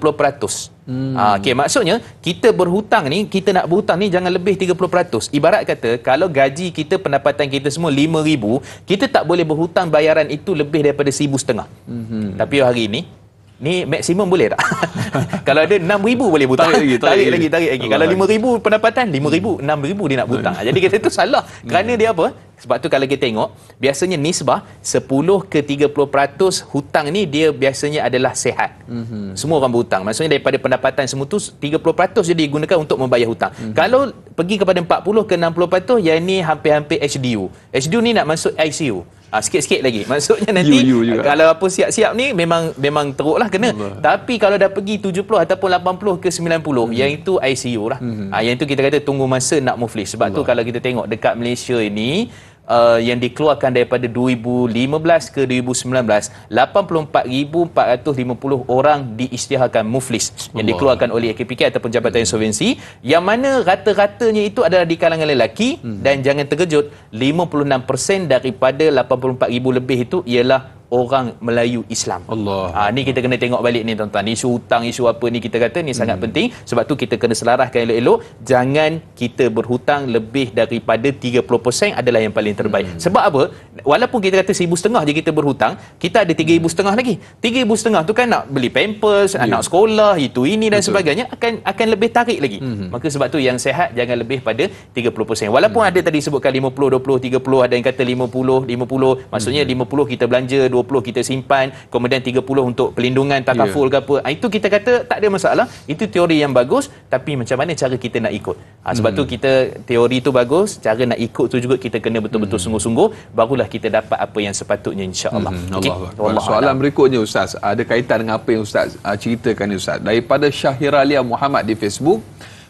Okey, maksudnya kita berhutang ni, kita nak berhutang ni jangan lebih 30%. Ibarat kata kalau gaji kita, pendapatan kita semua 5,000, kita tak boleh berhutang bayaran itu lebih daripada 1,500. Tapi hari ni maksimum boleh tak? Kalau ada 6,000 boleh hutang. Tarik lagi. Kalau 5,000 pendapatan, 5,000, 6,000 dia nak hutang. Jadi kita tu salah. Kerana dia apa? Sebab tu kalau kita tengok, biasanya nisbah 10 ke 30% hutang ni dia biasanya adalah sihat. Semua orang berhutang. Maksudnya daripada pendapatan semua tu 30% je digunakan untuk membayar hutang. Kalau pergi kepada 40 ke 60%, yang ni hampir-hampir HDU. HDU ni nak masuk ICU. Sikit-sikit lagi. Maksudnya nanti kalau apa siap-siap ni memang teruklah kena. Tapi kalau dah pergi 70 ataupun 80 ke 90, yang itu ICU lah. Yang itu kita kata tunggu masa nak muflis. Sebab tu kalau kita tengok dekat Malaysia ini, yang dikeluarkan daripada 2015 ke 2019, 84,450 orang diisytiharkan muflis yang dikeluarkan oleh AKPK ataupun Jabatan Insolvensi, yang mana rata-ratanya itu adalah di kalangan lelaki. Dan jangan terkejut, 56% daripada 84,000 lebih itu ialah orang Melayu Islam. Allah. Ni kita kena tengok balik ni tuan-tuan. Isu hutang, isu apa ni kita kata ni sangat penting. Sebab tu kita kena selaraskan elok-elok, jangan kita berhutang lebih daripada 30% adalah yang paling terbaik. Sebab apa? Walaupun kita kata 1,500 je kita berhutang, kita ada 3,500 lagi. 3,500 tu kan nak beli pampers, anak sekolah, itu ini dan sebagainya, akan lebih tarik lagi. Maka sebab tu yang sihat jangan lebih pada 30%. Walaupun ada tadi sebutkan 50, 20, 30, ada yang kata 50, maksudnya 50 kita belanja, 20 kita simpan, kemudian 30 untuk pelindungan takaful ke apa. Itu kita kata tak ada masalah. Itu teori yang bagus, tapi macam mana cara kita nak ikut. Sebab tu kita teori tu bagus, cara nak ikut tu juga kita kena betul-betul sungguh-sungguh, barulah kita dapat apa yang sepatutnya, insya-Allah. Okay. Soalan berikutnya Ustaz, ada kaitan dengan apa yang Ustaz ceritakan ni Ustaz. Daripada Syahiralia Muhammad di Facebook.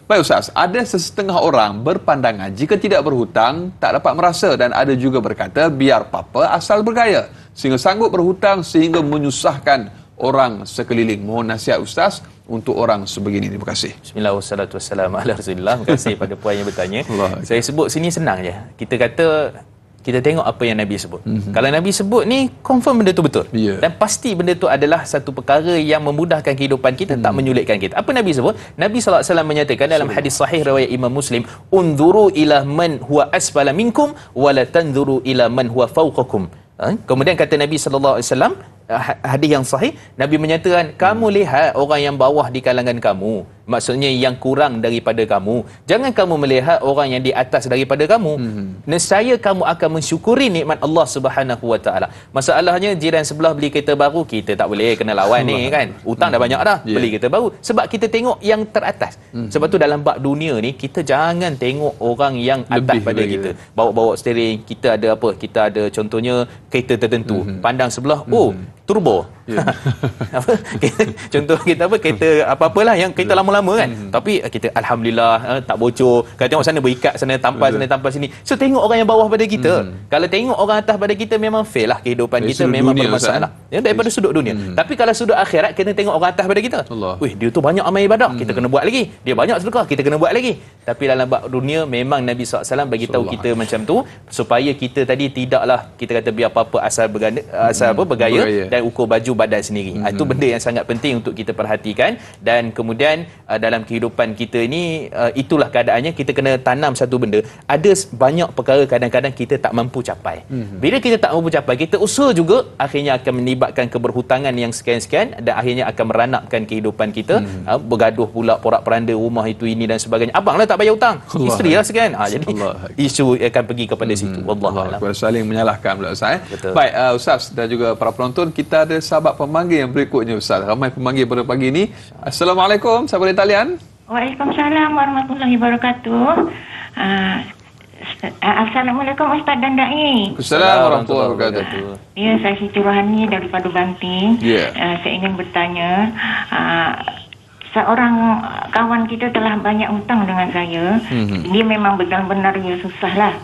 Baik Ustaz, ada sesetengah orang berpandangan jika tidak berhutang tak dapat merasa, dan ada juga berkata biar papa asal bergaya sehingga sanggup berhutang sehingga menyusahkan orang sekeliling. Mohon nasihat Ustaz untuk orang sebegini. Terima kasih. Bismillah wassalatu wassalamu ala Rasulillah. Terima kasih pada puan yang bertanya. Saya sebut sini senang je. Kita kata kita tengok apa yang Nabi sebut. Kalau Nabi sebut ni, confirm benda tu betul. Dan pasti benda tu adalah satu perkara yang memudahkan kehidupan kita, tak menyulitkan kita. Apa Nabi sebut? Nabi SAW menyatakan dalam hadis sahih riwayat Imam Muslim, unzuru ila man huwa asfala minkum wa la tanzuru ila man huwa fawqakum. Kemudian kata Nabi SAW, hadis yang sahih, Nabi menyatakan, kamu lihat orang yang bawah di kalangan kamu, maksudnya yang kurang daripada kamu. Jangan kamu melihat orang yang di atas daripada kamu. Nescaya kamu akan mensyukuri nikmat Allah Subhanahu Wa Taala. Masalahnya jiran sebelah beli kereta baru, kita tak boleh kena lawan ni kan. Hutang dah banyak dah, beli kereta baru. Sebab kita tengok yang teratas. Sebab tu dalam bab dunia ni, kita jangan tengok orang yang atas pada kita. Bawa-bawa steering, kita ada apa? Kita ada contohnya kereta tertentu. Pandang sebelah, oh, turbo. Apa? Contoh kita apa? Kereta apa-apalah yang kereta lama-lama kan. Tapi kita alhamdulillah tak bocor. Kalau tengok sana berikat, sana tampal sini. So tengok orang yang bawah pada kita. Kalau tengok orang atas pada kita, memang fail lah kehidupan kita, memang bermasalah. Daripada sudut dunia. Tapi kalau sudut akhirat, kita tengok orang atas pada kita. Wih, dia tu banyak amal ibadah, kita kena buat lagi. Dia banyak sedekah, kita kena buat lagi. Tapi dalam bab dunia, memang Nabi SAW bagi tahu kita macam tu, supaya kita tadi tidaklah kita kata biar apa-apa asal bergaya dan ukur baju badan sendiri. Itu benda yang sangat penting untuk kita perhatikan. Dan kemudian dalam kehidupan kita ini, itulah keadaannya, kita kena tanam satu benda. Ada banyak perkara kadang-kadang kita tak mampu capai. Bila kita tak mampu capai, kita usaha juga, akhirnya akan menibatkan keberhutangan yang sekian-sekian, dan akhirnya akan meranapkan kehidupan kita. Bergaduh pula, porak-peranda rumah itu ini dan sebagainya. Abang lah tak bayar hutang, isteri lah sekian. Jadi isu akan pergi kepada situ. Wallahualam. Saling menyalahkan pula Ustaz. Baik Ustaz dan juga para penonton, kita ada sahabat pemanggil yang berikutnya Ustaz. Ramai pemanggil pada pagi ini. Assalamualaikum, sahabat dari talian. Waalaikumsalam warahmatullahi wabarakatuh. Assalamualaikum Ustaz dan Dai. Assalamualaikum warahmatullahi wabarakatuh. Ya, saya Siti Rohani daripada Banting. Saya ingin bertanya, seorang kawan kita telah banyak hutang dengan saya. Dia memang benar-benar susah lah.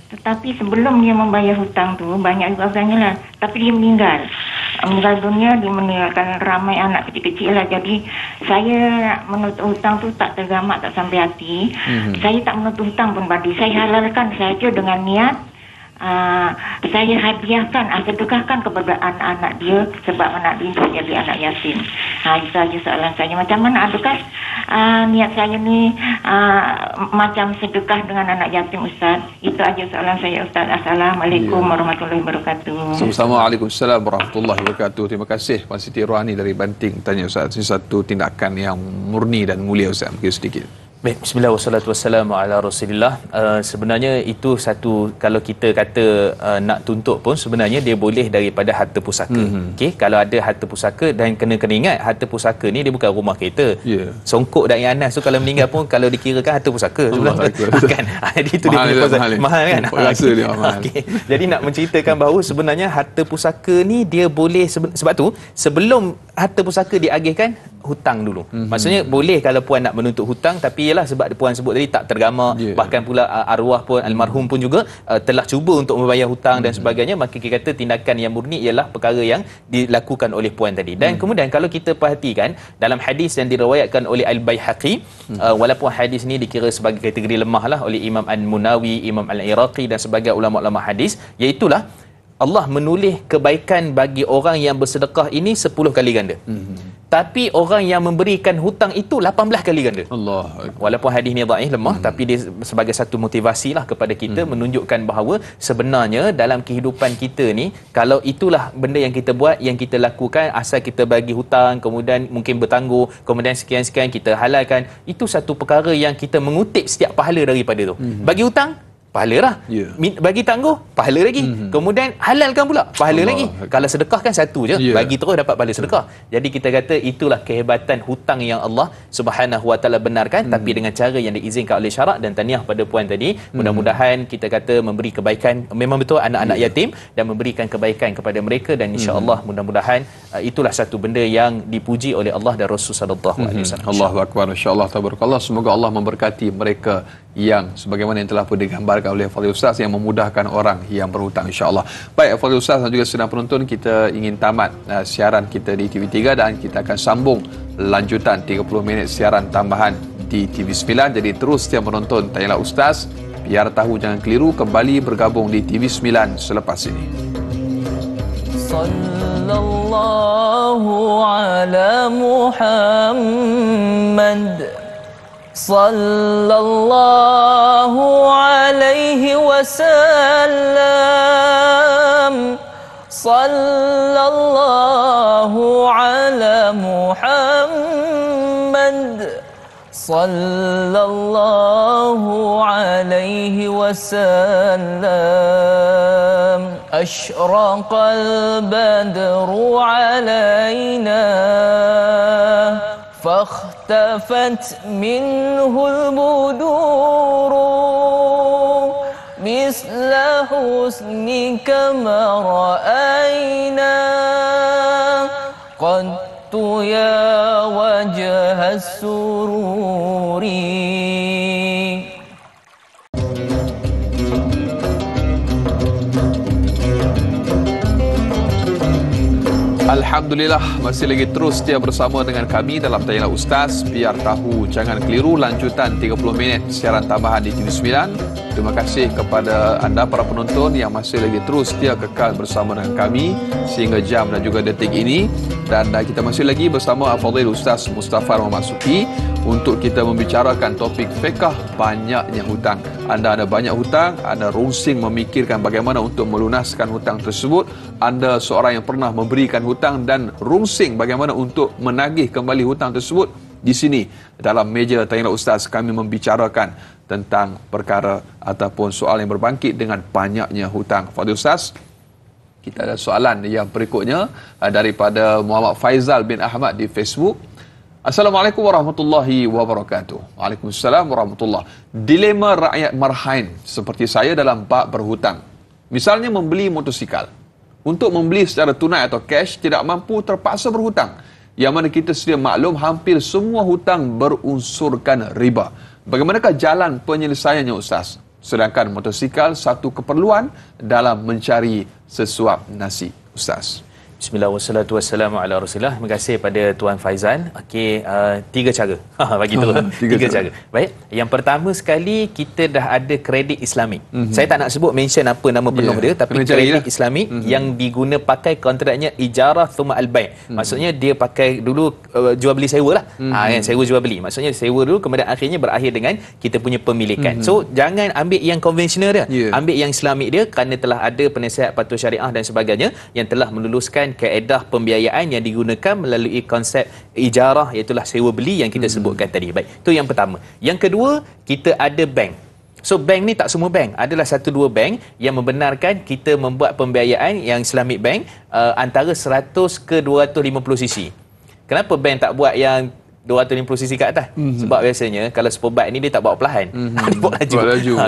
Tetapi sebelum dia membayar hutang tu, banyak juga hutangnya lah. Tapi dia meninggal dunia, dia meninggalkan ramai anak kecil-kecil lah. Jadi saya menutup hutang tu tak tergamak, tak sampai hati. Saya tak menutup hutang pun badi. Saya halalkan saja dengan niat saya hadiahkan, sedekahkan kepada anak-anak dia, sebab anak dia jadi anak yatim. Itu saja soalan saya. Macam mana, adakah niat saya ni macam sedekah dengan anak yatim Ustaz? Itu aja soalan saya Ustaz. Assalamualaikum warahmatullahi wabarakatuh. Sama-sama. Waalaikumsalam warahmatullahi wabarakatuh. Terima kasih Puan Siti Rohani dari Banting tanya Ustaz. Ini satu tindakan yang murni dan mulia Ustaz. Mungkin sedikit. Baik, bismillah wassalatu wassalamu ala Rasulillah. Sebenarnya itu satu, kalau kita kata nak tuntut pun sebenarnya dia boleh daripada harta pusaka. Okey, kalau ada harta pusaka, dan kena ingat harta pusaka ni dia bukan rumah kereta. Songkok dan Anas tu kalau meninggal pun kalau dikirakan harta pusaka sebenarnya kan. Jadi itu dia mahal kan. Okey. Jadi nak menceritakan bahawa sebenarnya harta pusaka ni dia boleh sebab tu sebelum harta pusaka diagihkan, hutang dulu. Maksudnya boleh kalau puan nak menuntut hutang, tapi ialah sebab puan sebut tadi tak tergamak, bahkan pula arwah pun almarhum pun juga telah cuba untuk membayar hutang dan sebagainya, maka kita kata tindakan yang murni ialah perkara yang dilakukan oleh puan tadi. Dan kemudian kalau kita perhatikan dalam hadis yang diriwayatkan oleh Al-Baihaqi, walaupun hadis ni dikira sebagai kategori lemah lah oleh Imam Al-Munawi, Imam Al-Iraqi dan sebagai ulama-ulama hadis, iaitulah Allah menulis kebaikan bagi orang yang bersedekah ini 10 kali ganda. Tapi orang yang memberikan hutang itu 18 kali ganda. Allah. Walaupun hadis ni dhaif, lemah, tapi dia sebagai satu motivasi lah kepada kita, menunjukkan bahawa sebenarnya dalam kehidupan kita ni, kalau itulah benda yang kita buat, yang kita lakukan, asal kita bagi hutang, kemudian mungkin bertangguh, kemudian sekian-sekian kita halalkan, itu satu perkara yang kita mengutip setiap pahala daripada tu. Bagi hutang, pahala lah. Bagi tangguh, pahala lagi. Kemudian halalkan pula, pahala lagi. Kalau sedekah kan satu je, bagi terus dapat pahala sedekah. Jadi kita kata itulah kehebatan hutang yang Allah Subhanahu Wa Taala benarkan, tapi dengan cara yang diizinkan oleh syarak. Dan tahniah pada puan tadi, mudah-mudahan kita kata memberi kebaikan, memang betul anak-anak yatim, dan memberikan kebaikan kepada mereka, dan insya-Allah mudah-mudahan itulah satu benda yang dipuji oleh Allah dan Rasul sallallahu alaihi wasallam. Allahu akbar, insya-Allah, tabarakallah. Semoga Allah memberkati mereka yang sebagaimana yang telah pun digambarkan oleh Fadil Ustaz, yang memudahkan orang yang berhutang, insya-Allah. Baik Fadil Ustaz dan juga sedang penonton, kita ingin tamat siaran kita di TV3, dan kita akan sambung lanjutan 30 minit siaran tambahan di TV9. Jadi terus setiap menonton Tanyalah Ustaz, biar tahu jangan keliru, kembali bergabung di TV9 selepas ini. Sallallahu ala Muhammad, sallallahu alaihi wasallam, sallallahu ala Muhammad, sallallahu alaihi wasallam. Ashraqal badru alaina فاختفت منه البدور مثل حسنك ما رأينا قط يا وجه السرور. Alhamdulillah, masih lagi terus setia bersama dengan kami dalam Tanyalah Ustaz, biar tahu jangan keliru, lanjutan 30 minit siaran tambahan di TV9. Terima kasih kepada anda para penonton yang masih lagi terus setia kekal bersama dengan kami sehingga jam dan juga detik ini. Dan kita masih lagi bersama Al-Fadhil Ustaz Mustafa Memasuki untuk kita membicarakan topik fiqh banyaknya hutang. Anda ada banyak hutang, anda rungsing memikirkan bagaimana untuk melunaskan hutang tersebut. Anda seorang yang pernah memberikan hutang dan rungsing bagaimana untuk menagih kembali hutang tersebut. Di sini dalam meja Tanyalah Ustaz kami membicarakan tentang perkara ataupun soal yang berbangkit dengan banyaknya hutang. Fadil Ustaz, kita ada soalan yang berikutnya daripada Muhammad Faizal bin Ahmad di Facebook. Assalamualaikum warahmatullahi wabarakatuh. Waalaikumsalam warahmatullahi. Dilema rakyat marhain seperti saya dalam bab berhutang. Misalnya membeli motosikal. Untuk membeli secara tunai atau cash tidak mampu, terpaksa berhutang. Yang mana kita sedia maklum hampir semua hutang berunsurkan riba. Bagaimanakah jalan penyelesaiannya Ustaz? Sedangkan motosikal satu keperluan dalam mencari sesuap nasi Ustaz. Bismillah wassalatu wassalamu ala Rasulillah. Terima kasih pada Tuan Faizal. Okey, 3 cara. Bagi tu. 3 cara. Baik. Yang pertama sekali, kita dah ada kredit Islamik. Saya tak nak sebut mention apa nama penuh dia, tapi kredit Islamik yang diguna pakai kontraknya ijarah thumma al-bai'. Maksudnya dia pakai dulu jual beli sewa lah. Kan, sewa jual beli. Maksudnya sewa dulu, kemudian akhirnya berakhir dengan kita punya pemilikan. So jangan ambil yang konvensional dia. Ambil yang Islamik dia, kerana telah ada penasihat patuh syariah dan sebagainya yang telah meluluskan kaedah pembiayaan yang digunakan melalui konsep ijarah, iaitu sewa beli yang kita sebutkan tadi. Baik, itu yang pertama. Yang kedua, kita ada bank. So bank ni tak semua bank, adalah 1-2 bank yang membenarkan kita membuat pembiayaan yang Islamic Bank antara 100 ke 250 cc. Kenapa bank tak buat yang 250cc kat atas? Sebab biasanya kalau Superbike ni dia tak bawa perlahan. Dia bawa laju.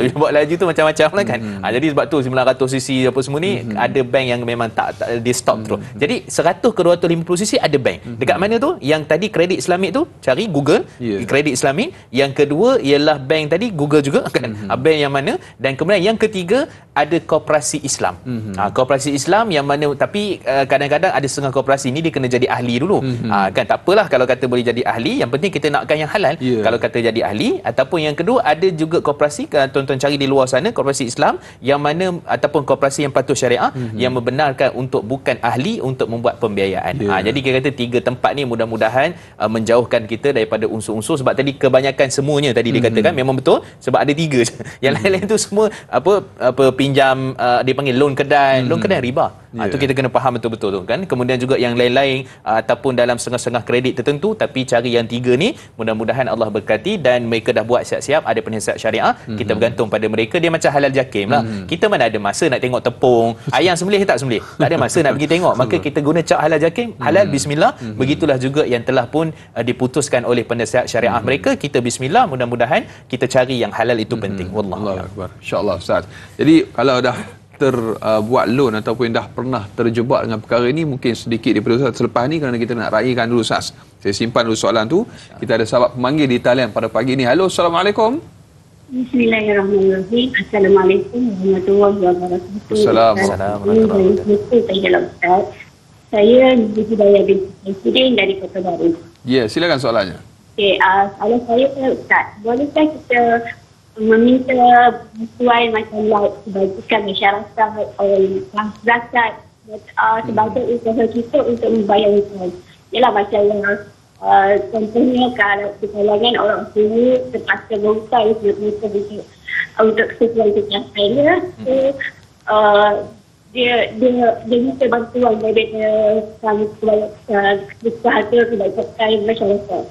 Dia bawa laju tu macam-macam lah kan. Jadi sebab tu 900cc apa semua ni ada bank yang memang tak dia stop terus. Jadi 100 ke 250cc ada bank. Dekat mana tu? Yang tadi kredit Islamik tu, cari Google kredit Islamik. Yang kedua ialah bank tadi, Google juga kan. Bank yang mana? Dan kemudian yang ketiga ada koperasi Islam. Koperasi Islam yang mana, tapi kadang-kadang ada setengah koperasi ni dia kena jadi ahli dulu. Kan tak apalah kalau kata boleh jadi ahli, ahli, yang penting kita nakkan yang halal. Kalau kata jadi ahli. Ataupun yang kedua, ada juga koperasi, tuan-tuan cari di luar sana, koperasi Islam yang mana ataupun koperasi yang patuh syariah yang membenarkan untuk bukan ahli untuk membuat pembiayaan. Jadi kita kata 3 tempat ni mudah-mudahan menjauhkan kita daripada unsur-unsur, sebab tadi kebanyakan semuanya tadi dikatakan memang betul, sebab ada 3 je. Yang lain-lain tu semua apa pinjam, dia panggil loan kedai, loan kedai riba. Itu kita kena faham betul-betul tu kan. Kemudian juga yang lain-lain ataupun dalam setengah-setengah kredit tertentu, tapi cari yang 3 ni, mudah-mudahan Allah berkati dan mereka dah buat siap-siap, ada penasihat syariah, kita bergantung pada mereka. Dia macam halal jakim lah. Kita mana ada masa nak tengok tepung, ayam sembelih tak sembelih, tak ada masa nak pergi tengok, maka kita guna cap halal jakim, halal bismillah. Begitulah juga yang telah pun diputuskan oleh penasihat syariah mereka, kita bismillah, mudah-mudahan kita cari yang halal, itu penting. Wallahu akbar. Insya-Allah Ustaz. Jadi kalau dah terbuat loan ataupun dah pernah terjebak dengan perkara ini, mungkin sedikit daripada Ustaz selepas ni, kerana kita nak raikan dulu Ustaz. Saya simpan dulu soalan tu. Kita ada sahabat pemanggil di talian pada pagi ni. Halo, Assalamualaikum. Bismillahirrahmanirrahim. Assalamualaikum warahmatullahi wabarakatuh. Assalamualaikum warahmatullahi wabarakatuh. Saya Hidayah binti Presiden dari Kota Baru. Ya, silakan soalannya. Okey, soalan saya Ustaz, bolehkah kita meminta bantuan macam kebajikan masyarakat zakat sebagai usaha kita untuk membayar hutang? Ialah macam yang contohnya kalau di kalangan orang sini terpaksa berhutang untuk kesesuaian kecelakaan dia minta bantuan daripada usaha kebajikan masyarakat.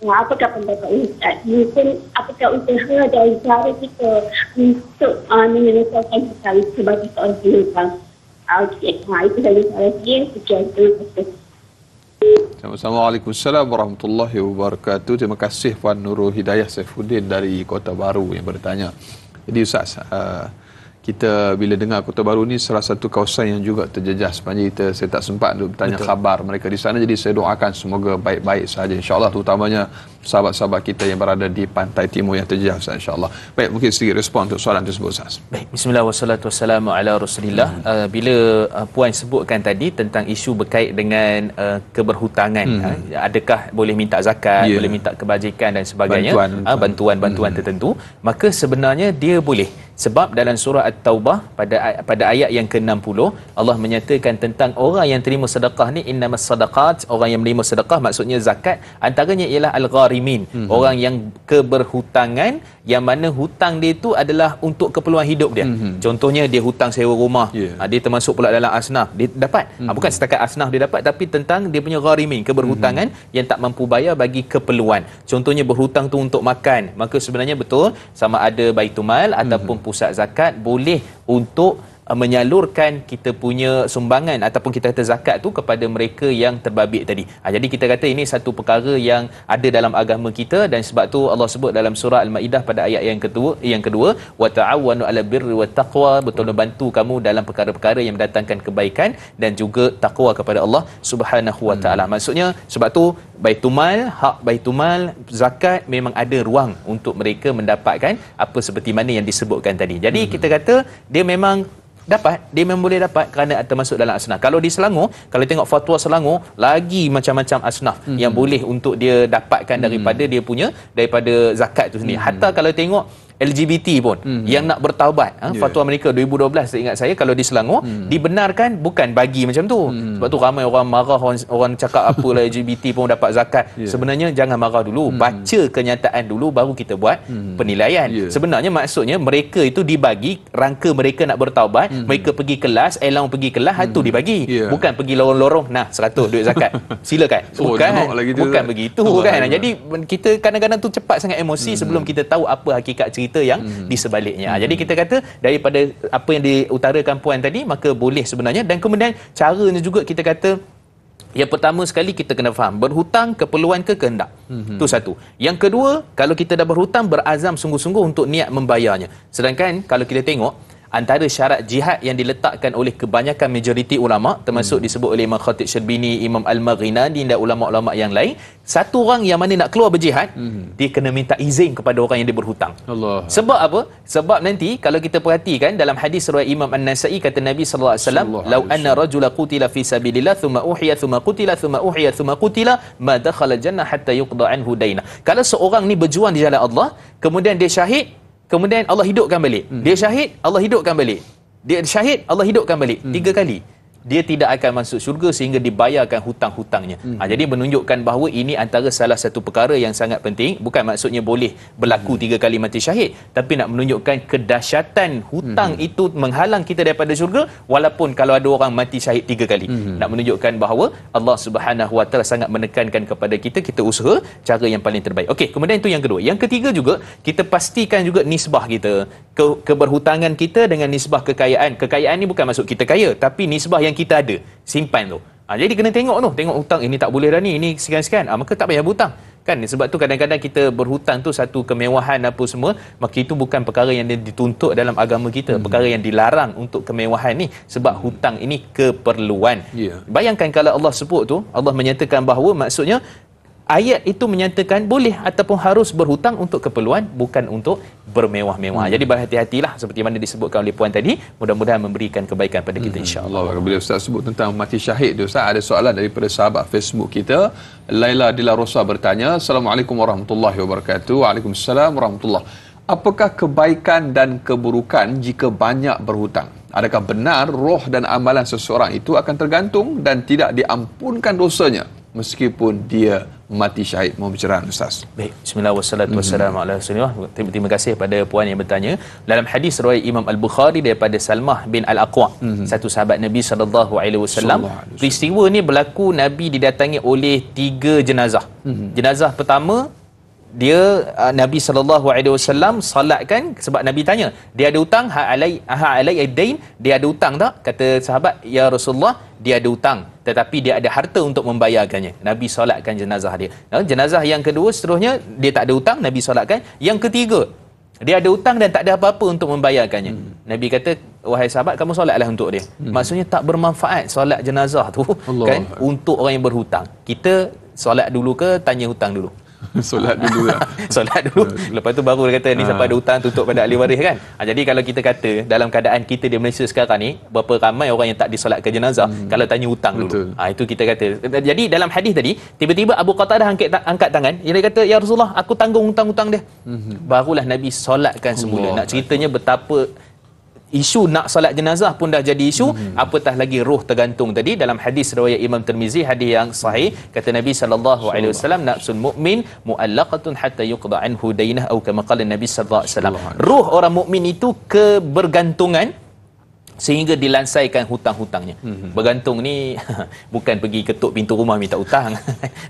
Apakah pendapat Ustaz? Mungkin apakah usaha dan cara kita untuk menyelesaikan hutang sebagai seorang penghutang? Itu saja soalan saya. Sekian, terima kasih. Sama-sama. Waalaikumsalam warahmatullahi wabarakatuh. Terima kasih Puan Nurul Hidayah Saifuddin dari Kota Baru yang bertanya. Jadi Ustaz, kita bila dengar Kota Baru ni salah satu kawasan yang juga terjejas. Sebenarnya saya tak sempat untuk bertanya khabar mereka di sana, jadi saya doakan semoga baik-baik saja insya-Allah, terutamanya sahabat-sahabat kita yang berada di pantai timur yang terjejas insya-Allah. Baik, mungkin sedikit respon untuk soalan tersebut Ustaz. Baik, bismillah wassalatu wassalamu ala Rasulillah. Bila puan sebutkan tadi tentang isu berkait dengan keberhutangan, adakah boleh minta zakat, boleh minta kebajikan dan sebagainya, bantuan-bantuan tertentu, maka sebenarnya dia boleh. Sebab dalam surah At-Taubah pada ayat yang ke-60 Allah menyatakan tentang orang yang terima sedekah ni, innamas sadaqat, orang yang menerima sedekah maksudnya zakat, antaranya ialah al-gharimin, orang yang keberhutangan, yang mana hutang dia itu adalah untuk keperluan hidup dia. Contohnya dia hutang sewa rumah, dia termasuk pula dalam asnaf, dia dapat. Bukan setakat asnaf dia dapat, tapi tentang dia punya gharimin, keberhutangan yang tak mampu bayar bagi keperluan. Contohnya berhutang tu untuk makan, maka sebenarnya betul sama ada Baitumal ataupun pusat zakat boleh untuk menyalurkan kita punya sumbangan ataupun kita kata zakat tu kepada mereka yang terbabit tadi. Jadi kita kata ini satu perkara yang ada dalam agama kita, dan sebab tu Allah sebut dalam surah Al-Maidah pada ayat yang kedua wa ta'awanu 'alal birri wat taqwa, betul bantu kamu dalam perkara-perkara yang mendatangkan kebaikan dan juga takwa kepada Allah Subhanahu wa taala. Maksudnya sebab tu Baitumal, hak Baitumal, zakat memang ada ruang untuk mereka mendapatkan apa seperti mana yang disebutkan tadi. Jadi kita kata dia memang dapat, dia memang boleh dapat kerana termasuk dalam asnaf. Kalau di Selangor, kalau tengok fatwa Selangor, lagi macam-macam asnaf yang boleh untuk dia dapatkan daripada dia punya, daripada zakat tu sendiri. Hatta kalau tengok LGBT pun yang nak bertaubat, fatwa mereka 2012 seingat saya, kalau di Selangor dibenarkan bukan bagi macam tu. Sebab tu ramai orang marah, orang cakap apalah LGBT pun dapat zakat. Sebenarnya jangan marah dulu, baca kenyataan dulu baru kita buat penilaian. Sebenarnya maksudnya mereka itu dibagi rangka mereka nak bertaubat, mereka pergi kelas, allowance pergi kelas, itu dibagi. Bukan pergi lorong-lorong, nah 100 duit zakat, silakan. Bukan begitu kan. Jadi kita kadang-kadang tu cepat sangat emosi sebelum kita tahu apa hakikat cerita yang di sebaliknya. Jadi kita kata daripada apa yang diutarakan puan tadi, maka boleh sebenarnya. Dan kemudian caranya juga kita kata, yang pertama sekali kita kena faham berhutang keperluan ke kehendak. Itu satu. Yang kedua, kalau kita dah berhutang, berazam sungguh-sungguh untuk niat membayarnya. Sedangkan kalau kita tengok antara syarat jihad yang diletakkan oleh kebanyakan majoriti ulama, termasuk disebut oleh Imam Khatib Syarbini, Imam Al-Maghinani dan ulama-ulama yang lain, satu orang yang mana nak keluar berjihad, dia kena minta izin kepada orang yang dia berhutang. Allah. Sebab apa? Sebab nanti kalau kita perhatikan dalam hadis riwayat Imam An-Nasa'i, kata Nabi sallallahu alaihi wasallam, "Lau anna rajula qutila fi sabilillah thumma uhiya thumma qutila thumma uhiya thumma qutila ma dakhala jannah hatta yuqda anhu dainah." Kalau seorang ni berjuang di jalan Allah, kemudian dia syahid, kemudian Allah hidupkan balik. Dia syahid, Allah hidupkan balik. Dia syahid, Allah hidupkan balik. 3 kali. Dia tidak akan masuk syurga sehingga dibayarkan hutang-hutangnya. Jadi menunjukkan bahawa ini antara salah satu perkara yang sangat penting. Bukan maksudnya boleh berlaku 3 kali mati syahid, tapi nak menunjukkan kedahsyatan hutang itu menghalang kita daripada syurga, walaupun kalau ada orang mati syahid 3 kali. Nak menunjukkan bahawa Allah Subhanahu Wa Taala sangat menekankan kepada kita, kita usaha cara yang paling terbaik. Okey, kemudian itu yang kedua. Yang ketiga juga, kita pastikan juga nisbah kita, keberhutangan kita dengan nisbah kekayaan. Kekayaan ni bukan maksud kita kaya, tapi nisbah yang kita ada simpan tu. Jadi kena tengok tu, tengok hutang ini tak boleh dah ni, ini sekian-sekian, maka tak payah berhutang kan. Sebab tu kadang-kadang kita berhutang tu satu kemewahan apa semua, maka itu bukan perkara yang dituntut dalam agama kita, perkara yang dilarang untuk kemewahan ni, sebab hutang ini keperluan. Bayangkan kalau Allah sebut tu, Allah menyatakan bahawa maksudnya ayat itu menyatakan boleh ataupun harus berhutang untuk keperluan, bukan untuk bermewah-mewah. Jadi berhati-hatilah seperti mana disebutkan oleh puan tadi. Mudah-mudahan memberikan kebaikan pada kita, insya-Allah. Bila Ustaz sebut tentang mati syahid tu, Ustaz, ada soalan daripada sahabat Facebook kita. Laila Dila Rosa bertanya, "Assalamualaikum warahmatullahi wabarakatuh." Waalaikumsalam warahmatullahi. Apakah kebaikan dan keburukan jika banyak berhutang? Adakah benar roh dan amalan seseorang itu akan tergantung dan tidak diampunkan dosanya meskipun dia mati syahid? Mohon pencerahan, Ustaz. Baik, bismillah wassalatu wassalamu ala rasulillah. Terima kasih pada puan yang bertanya. Dalam hadis riwayat Imam Al-Bukhari daripada Salmah bin Al-Aqwa, satu sahabat Nabi sallallahu alaihi wasallam, peristiwa ni berlaku Nabi didatangi oleh 3 jenazah. Jenazah pertama, dia Nabi sallallahu alaihi wasallam salatkan, sebab Nabi tanya, dia ada hutang, ha alai ad-dain, dia ada hutang tak? Kata sahabat, ya Rasulullah, dia ada hutang, tetapi dia ada harta untuk membayarkannya. Nabi solatkan jenazah dia. Jenazah yang kedua seterusnya, dia tak ada hutang, Nabi solatkan. Yang ketiga, dia ada hutang dan tak ada apa-apa untuk membayarkannya. Nabi kata, wahai sahabat, kamu solatlah untuk dia. Maksudnya tak bermanfaat solat jenazah tu kan untuk orang yang berhutang. Kita solat dulu ke tanya hutang dulu? Solat dulu lah. Solat dulu. Lepas tu baru dia kata ni siapa ada hutang tutup pada ahli waris kan. Jadi kalau kita kata dalam keadaan kita di Malaysia sekarang ni, berapa ramai orang yang tak disolatkan jenazah, kalau tanya hutang dulu. Itu kita kata. Jadi dalam hadis tadi, tiba-tiba Abu Qatadah angkat tangan, dia kata, ya Rasulullah, aku tanggung hutang-hutang dia. Barulah Nabi solatkan semula. Nak ceritanya betapa isu nak solat jenazah pun dah jadi isu, apatah lagi roh tergantung tadi. Dalam hadis riwayat Imam Tirmizi, hadis yang sahih, kata Nabi sallallahu alaihi wasallam, nafsul mukmin muallaqatun hatta yuqda anhu dainah, atau kama qala Nabi sallallahu alaihi wasallam. Roh orang mukmin itu kebergantungan sehingga dilansaikan hutang-hutangnya. Bergantung ni bukan pergi ketuk pintu rumah minta hutang.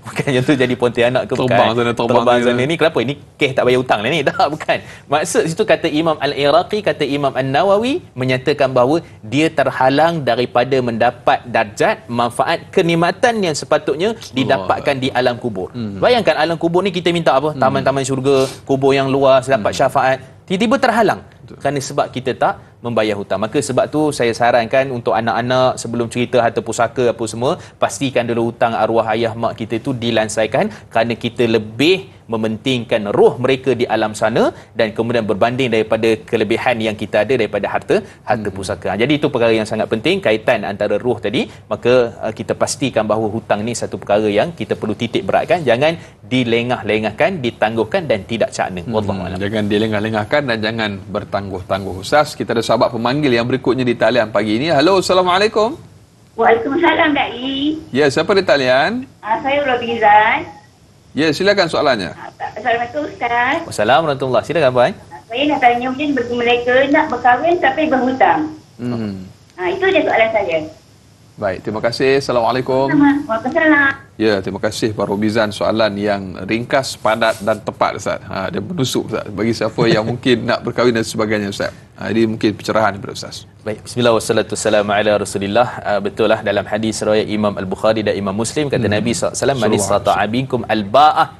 Bukan macam tu jadi Pontianak ke, terbang sana ni. Kenapa ini kes tak bayar hutang ni? Tak, bukan. Maksud situ kata Imam Al-Iraqi, kata Imam An-Nawawi, menyatakan bahawa dia terhalang daripada mendapat darjat, manfaat, kenikmatan yang sepatutnya didapatkan di alam kubur. Bayangkan alam kubur ni kita minta apa? Taman-taman syurga, kubur yang luas, dapat syafaat. Tiba-tiba terhalang kerana sebab kita tak membayar hutang. Maka sebab tu saya sarankan untuk anak-anak, sebelum cerita harta pusaka apa semua, pastikan dulu hutang arwah ayah mak kita itu dilansaikan, kerana kita lebih mementingkan roh mereka di alam sana dan kemudian berbanding daripada kelebihan yang kita ada daripada harta pusaka. Jadi itu perkara yang sangat penting, kaitan antara roh tadi. Maka kita pastikan bahawa hutang ni satu perkara yang kita perlu titik beratkan, jangan dilengah-lengahkan, ditangguhkan dan tidak cakna. Wallahualam. Jangan dilengah-lengahkan dan jangan bertangguh-tangguh. Ustaz, kita ada sahabat pemanggil yang berikutnya di talian pagi ini. Halo, Assalamualaikum. Waalaikumsalam, Dai. Ya, siapa di talian? Saya Robizan. Ya, silakan soalannya. Assalamualaikum, Ustaz. Wassalamualaikum warahmatullahi. Silakan, Puan. Saya nak tanya, mungkin mereka nak berkahwin tapi berhutang. Itu je soalan saya. Baik, terima kasih. Assalamualaikum. Waalaikumsalam. Ya, terima kasih Pak Robizan, soalan yang ringkas, padat dan tepat, Ustaz. Dia menusuk, Ustaz, bagi siapa yang mungkin nak berkahwin dan sebagainya, Ustaz. Jadi mungkin pencerahan daripada Ustaz. Baik, bismillah wassalatu wassalamu ala rasulillah. Betul lah, dalam hadis riwayat Imam Al-Bukhari dan Imam Muslim, kata Nabi SAW, man istata'a minkum al-ba'ah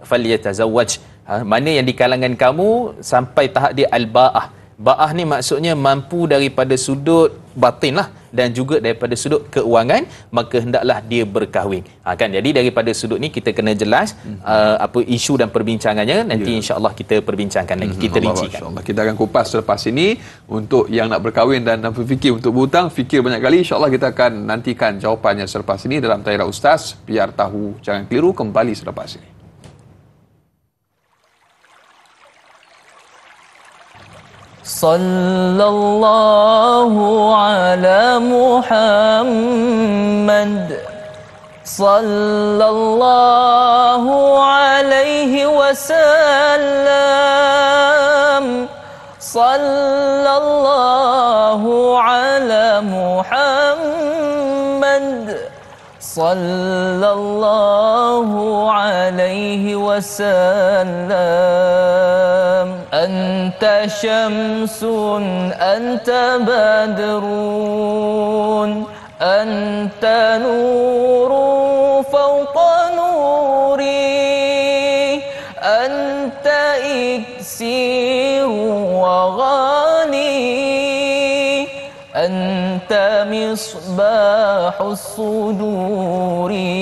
falyatazawwaj. Mana yang di kalangan kamu sampai tahap dia al-ba'ah, Ba'ah ni maksudnya mampu daripada sudut batin lah dan juga daripada sudut keuangan, maka hendaklah dia berkahwin. Kan, jadi daripada sudut ni kita kena jelas apa isu dan perbincangannya. Nanti insya-Allah kita perbincangkan lagi, kita rincikan. InsyaAllah kita akan kupas selepas ini. Untuk yang nak berkahwin dan berfikir untuk berhutang, fikir banyak kali. InsyaAllah kita akan nantikan jawapannya selepas ini dalam Tayar Ustaz. Biar tahu jangan keliru, kembali selepas ini. Sallallahu ala Muhammad, sallallahu alaihi wasallam, sallallahu ala Muhammad, sallallahu alaihi wasallam. Anta syamsun, anta badrun, anta nurun fawqa nuri, anta iksiru wa ghani, anta misbahus suduri.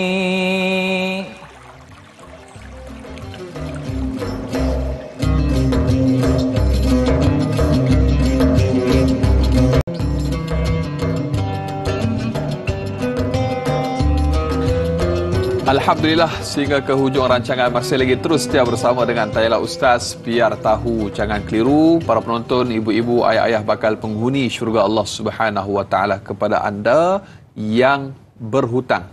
Alhamdulillah, sehingga ke hujung rancangan masih lagi terus setia bersama dengan Tayar Ustaz. Biar tahu jangan keliru. Para penonton, ibu-ibu, ayah-ayah bakal penghuni syurga Allah Subhanahu wa taala. Kepada anda yang berhutang,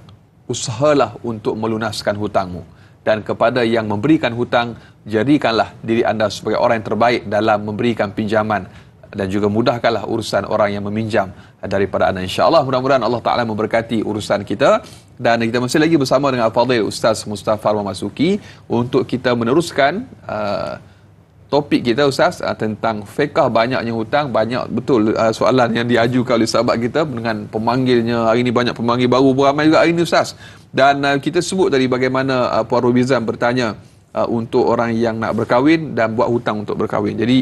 usahalah untuk melunaskan hutangmu. Dan kepada yang memberikan hutang, jadikanlah diri anda sebagai orang yang terbaik dalam memberikan pinjaman, dan juga mudahkanlah urusan orang yang meminjam daripada anda. InsyaAllah, mudah-mudahan Allah Ta'ala memberkati urusan kita. Dan kita masih lagi bersama dengan Al-Fadhil Ustaz Mustafa Memasuki untuk kita meneruskan topik kita, Ustaz, tentang fiqh banyaknya hutang. Banyak betul soalan yang diajukan oleh sahabat kita dengan pemanggilnya. Hari ini banyak pemanggil baru beramai juga hari ini, Ustaz. Dan kita sebut tadi bagaimana Puan Robizan bertanya untuk orang yang nak berkahwin dan buat hutang untuk berkahwin. Jadi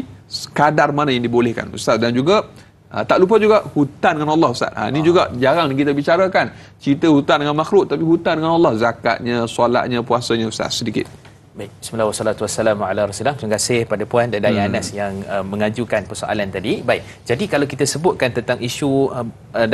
kadar mana yang dibolehkan, Ustaz? Dan juga tak lupa juga hutang dengan Allah, Ustaz. Ini juga jarang kita bicarakan. Cerita hutang dengan makhluk, tapi hutang dengan Allah. Zakatnya, solatnya, puasanya, Ustaz, sedikit. Baik, bismillah wassalatu wassalamu ala rasulillah. Terima kasih kepada Puan dan Dayah Anas yang mengajukan persoalan tadi. Baik, jadi kalau kita sebutkan tentang isu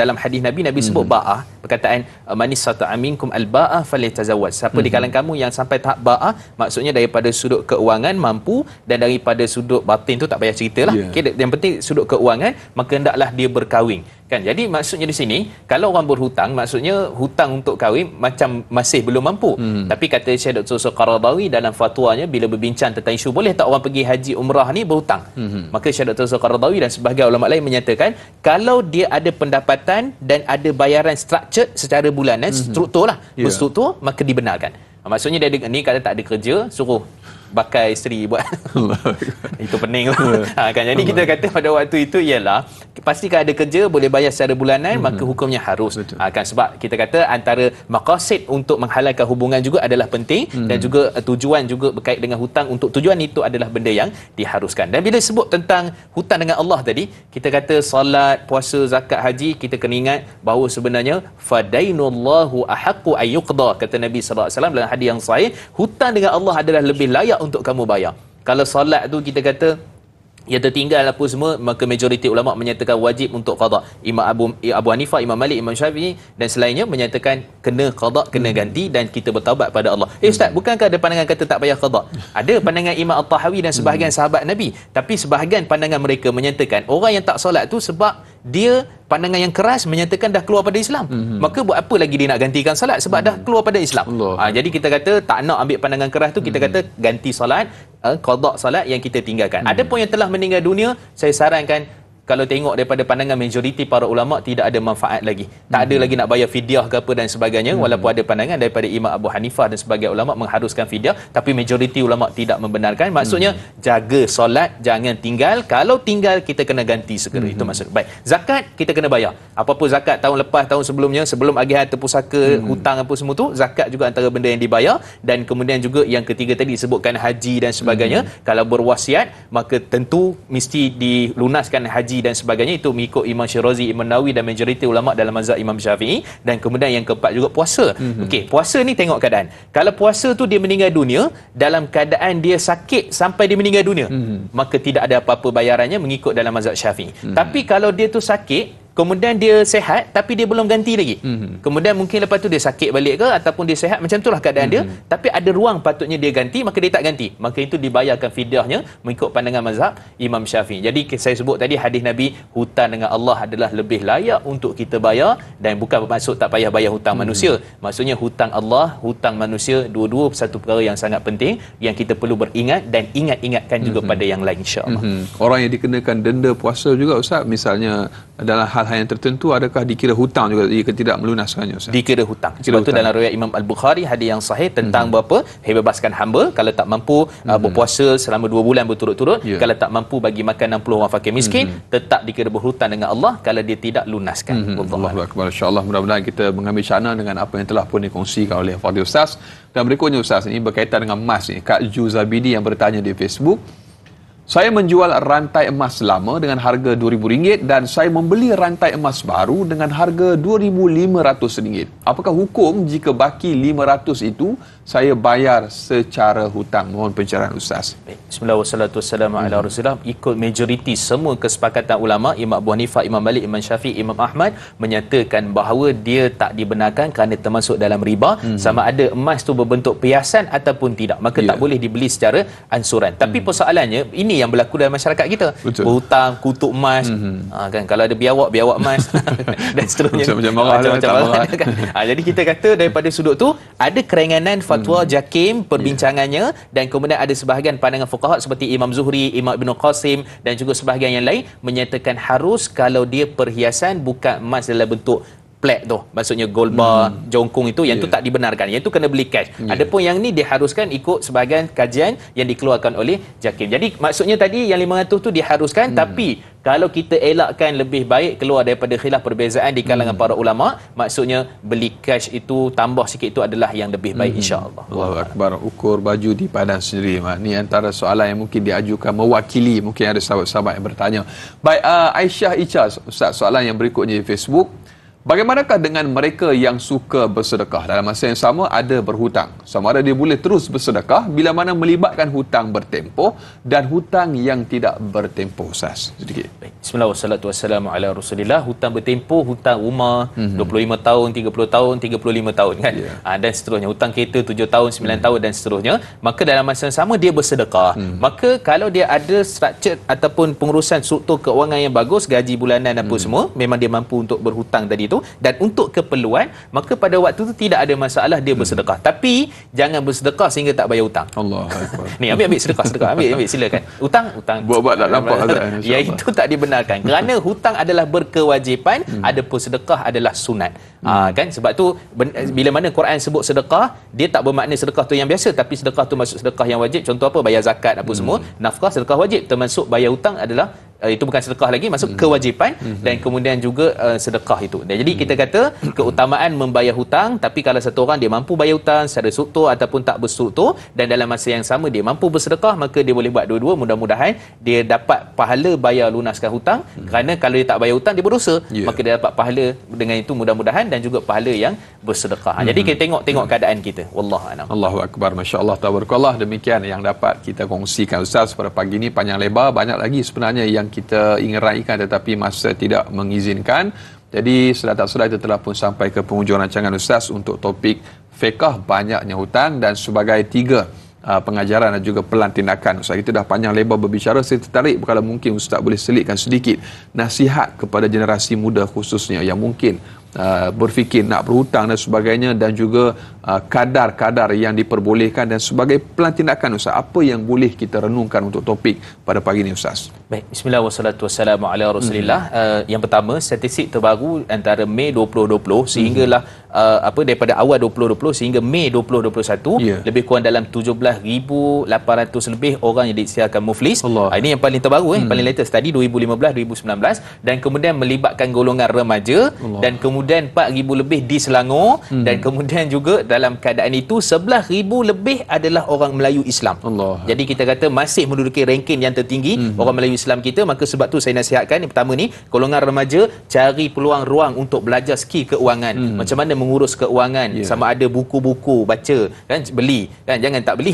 dalam hadis Nabi, Nabi sebut ba'ah, perkataan manis sata aminkum al-ba'ah falyatazawwaj. Siapa di kalangan kamu yang sampai tahap ba'ah, maksudnya daripada sudut keuangan mampu, dan daripada sudut batin tu tak payah ceritalah. Okay, yang penting sudut keuangan, maka hendaklah dia berkahwin. Kan, jadi maksudnya di sini kalau orang berhutang, maksudnya hutang untuk kahwin macam masih belum mampu. Tapi kata Syekh Dr. Qaradawi dalam fatwanya bila berbincang tentang isu boleh tak orang pergi haji umrah ni berhutang, maka Syekh Dr. Qaradawi dan sebahagian ulama lain menyatakan kalau dia ada pendapatan dan ada bayaran structured secara bulanan, struktur lah, berstruktur, maka dibenarkan. Maksudnya dia ada, ni kata tak ada kerja, suruh bakal isteri buat itu pening lah. Kan, jadi kita kata pada waktu itu ialah pastikan ada kerja, boleh bayar secara bulanan, maka hukumnya harus. Kan, sebab kita kata antara maqasid untuk menghalalkan hubungan juga adalah penting, dan juga tujuan juga berkait dengan hutang untuk tujuan itu adalah benda yang diharuskan. Dan bila sebut tentang hutang dengan Allah tadi, kita kata salat, puasa, zakat, haji, kita kena ingat bahawa sebenarnya fadainullahu ahaqqu ayyuqda, kata Nabi sallallahu alaihi wasallam dalam hadis yang sahih, hutang dengan Allah adalah lebih layak untuk kamu bayar. Kalau solat tu kita kata yang tertinggal apa semua, maka majoriti ulama menyatakan wajib untuk qada. Imam Abu Hanifah, Imam Malik, Imam Syafi'i dan selainnya menyatakan kena qada, kena ganti, dan kita bertaubat pada Allah. Ustaz, bukankah ada pandangan kata tak payah qada? Ada pandangan Imam At-Tahawi dan sebahagian sahabat Nabi, tapi sebahagian pandangan mereka menyatakan orang yang tak solat tu sebab dia pandangan yang keras menyatakan dah keluar pada Islam. Maka buat apa lagi dia nak gantikan solat sebab dah keluar pada Islam. Jadi kita kata tak nak ambil pandangan keras tu, kita kata ganti solat, qada solat yang kita tinggalkan. Ada pun yang telah meninggal dunia, saya sarankan kalau tengok daripada pandangan majoriti para ulama tidak ada manfaat lagi. Tak ada lagi nak bayar fidyah ke apa dan sebagainya, walaupun ada pandangan daripada Imam Abu Hanifah dan sebagai ulama mengharuskan fidyah, tapi majoriti ulama tidak membenarkan. Maksudnya jaga solat, jangan tinggal. Kalau tinggal kita kena ganti segera. Itu maksud. Baik. Zakat kita kena bayar. Apa-apa zakat tahun lepas, tahun sebelumnya, sebelum agihan terpusaka, hutang apa semua tu, zakat juga antara benda yang dibayar. Dan kemudian juga yang ketiga tadi disebutkan haji dan sebagainya. Kalau berwasiat maka tentu mesti dilunaskan haji dan sebagainya. Itu mengikut Imam Syirazi, Imam Nawawi dan majoriti ulama dalam mazhab Imam Syafi'i. Dan kemudian yang keempat juga puasa. Okey, puasa ni tengok keadaan. Kalau puasa tu dia meninggal dunia dalam keadaan dia sakit sampai dia meninggal dunia, maka tidak ada apa-apa bayarannya mengikut dalam mazhab Syafi'i. Tapi kalau dia tu sakit kemudian dia sehat tapi dia belum ganti lagi, kemudian mungkin lepas tu dia sakit balik ke ataupun dia sehat, macam itulah keadaan dia, tapi ada ruang patutnya dia ganti, maka dia tak ganti, maka itu dibayarkan fidyahnya mengikut pandangan mazhab Imam Syafi'i. Jadi saya sebut tadi hadis Nabi, hutang dengan Allah adalah lebih layak untuk kita bayar, dan bukan bermaksud tak payah bayar hutang manusia. Maksudnya hutang Allah, hutang manusia, dua-dua satu perkara yang sangat penting yang kita perlu beringat dan ingat-ingatkan juga pada yang lain, insya-Allah. Orang yang dikenakan denda puasa juga Ustaz, misalnya dalam hal-hal yang tertentu, adakah dikira hutang juga jika tidak melunaskannya Ustaz? Dikira hutang. Sebab tu dalam riwayat Imam Al-Bukhari hadis yang sahih tentang berapa bebaskan hamba kalau tak mampu berpuasa selama 2 bulan berturut-turut, kalau tak mampu bagi makan 60 orang fakir miskin, tetap dikira berhutang dengan Allah kalau dia tidak lunaskan. Allahu akbar. Insya-Allah mudah-mudahan kita mengambil cana dengan apa yang telah pun dikongsikan oleh Fadil Ustaz. Dan berikutnya Ustaz, ini berkaitan dengan emas ni. Kak Ju Zabidi yang bertanya di Facebook, saya menjual rantai emas lama dengan harga RM2,000 dan saya membeli rantai emas baru dengan harga RM2,500. Apakah hukum jika baki RM500 itu saya bayar secara hutang? Mohon pencerahan Ustaz. Bismillahirrahmanirrahim. Ikut majoriti semua kesepakatan ulama, Imam Abu Hanifah, Imam Malik, Imam Syafi'i, Imam Ahmad menyatakan bahawa dia tak dibenarkan kerana termasuk dalam riba, sama ada emas tu berbentuk perhiasan ataupun tidak, maka tak boleh dibeli secara ansuran. Tapi persoalannya ini yang berlaku dalam masyarakat kita. Betul. Berhutang, kutuk emas, kan, kalau ada biawak emas dan seterusnya. Macam-macam kan. Jadi kita kata daripada sudut tu ada keringanan fatwa JAKIM perbincangannya, dan kemudian ada sebahagian pandangan fuqaha seperti Imam Zuhri, Imam Ibn Qasim dan juga sebahagian yang lain menyatakan harus kalau dia perhiasan bukan emas dalam bentuk plate tu, maksudnya gold bar, jongkong itu, yang tu tak dibenarkan, yang tu kena beli cash. Adapun yang ni diharuskan ikut sebahagian kajian yang dikeluarkan oleh JAKIM. Jadi maksudnya tadi yang 500 tu diharuskan, tapi kalau kita elakkan lebih baik keluar daripada khilaf perbezaan di kalangan para ulama, maksudnya beli cash itu tambah sikit itu adalah yang lebih baik, insya-Allah. Allahu akbar. Ukur baju di Padang sendiri, ni antara soalan yang mungkin diajukan mewakili, mungkin ada sahabat-sahabat yang bertanya. Baik, Aisyah Icha Ustaz, soalan yang berikutnya di Facebook, bagaimanakah dengan mereka yang suka bersedekah dalam masa yang sama ada berhutang? Sama ada dia boleh terus bersedekah bila mana melibatkan hutang bertempoh dan hutang yang tidak bertempoh, Ustaz? Sedikit. Bismillahirrahmanirrahim. Hutang bertempoh, hutang rumah 25 tahun, 30 tahun, 35 tahun kan. Dan seterusnya. Hutang kereta 7 tahun, 9 tahun dan seterusnya. Maka dalam masa yang sama dia bersedekah. Maka kalau dia ada structure ataupun pengurusan struktur keuangan yang bagus, gaji bulanan apa semua, memang dia mampu untuk berhutang tadi tu, dan untuk keperluan, maka pada waktu tu tidak ada masalah dia bersedekah. Tapi jangan bersedekah sehingga tak bayar hutang. Allahuakbar. Ni ambil sedekah, ambil silakan. Hutang. Buat tak nampak Ustaz. Ya, itu tak dibenarkan. Kerana hutang adalah berkewajipan, adapun sedekah adalah sunat. Kan, sebab tu bila mana Quran sebut sedekah, dia tak bermakna sedekah tu yang biasa, tapi sedekah tu masuk sedekah yang wajib. Contoh apa? Bayar zakat apa semua, nafkah sedekah wajib, termasuk bayar hutang adalah itu bukan sedekah lagi, masuk kewajipan, dan kemudian juga sedekah itu. Dan jadi kita kata keutamaan membayar hutang, tapi kalau satu orang dia mampu bayar hutang secara struktur ataupun tak berstruktur, dan dalam masa yang sama dia mampu bersedekah, maka dia boleh buat dua-dua. Mudah-mudahan dia dapat pahala bayar lunaskan hutang, kerana kalau dia tak bayar hutang dia berdosa, maka dia dapat pahala dengan itu mudah-mudahan, dan juga pahala yang bersedekah. Jadi kita tengok keadaan kita. Wallahu a'lam. Allahu akbar. Masya-Allah, tabarakallah. Demikian yang dapat kita kongsikan Ustaz pada pagi ini, panjang lebar, banyak lagi sebenarnya yang kita ingin raikan tetapi masa tidak mengizinkan. Jadi sudah tak sudah kita telah pun sampai ke penghujung rancangan Ustaz untuk topik fiqh banyaknya hutang dan sebagai 3 pengajaran dan juga pelan tindakan. Ustaz, kita dah panjang lebar berbicara, saya tertarik kalau mungkin Ustaz boleh selitkan sedikit nasihat kepada generasi muda khususnya yang mungkin berfikir nak berhutang dan sebagainya, dan juga kadar-kadar yang diperbolehkan dan sebagai pelantikan Ustaz, apa yang boleh kita renungkan untuk topik pada pagi ini Ustaz? Baik, bismillah wassalatu wassalamu ala Rasulillah. Yang pertama, statistik terbaru antara Mei 2020 sehinggalah daripada awal 2020 sehingga Mei 2021, lebih kurang dalam 17,800 lebih orang yang diisytiharkan muflis. Ini yang paling terbaru, paling latest tadi 2015-2019, dan kemudian melibatkan golongan remaja, dan kemudian 4,000 lebih di Selangor, dan kemudian juga dalam keadaan itu 11,000 lebih adalah orang Melayu Islam. Jadi kita kata masih menduduki ranking yang tertinggi orang Melayu Islam kita. Maka sebab tu saya nasihatkan yang pertama ni, golongan remaja cari peluang ruang untuk belajar skill keuangan, macam mana mengurus keuangan, sama ada buku-buku baca kan, beli kan, jangan tak beli.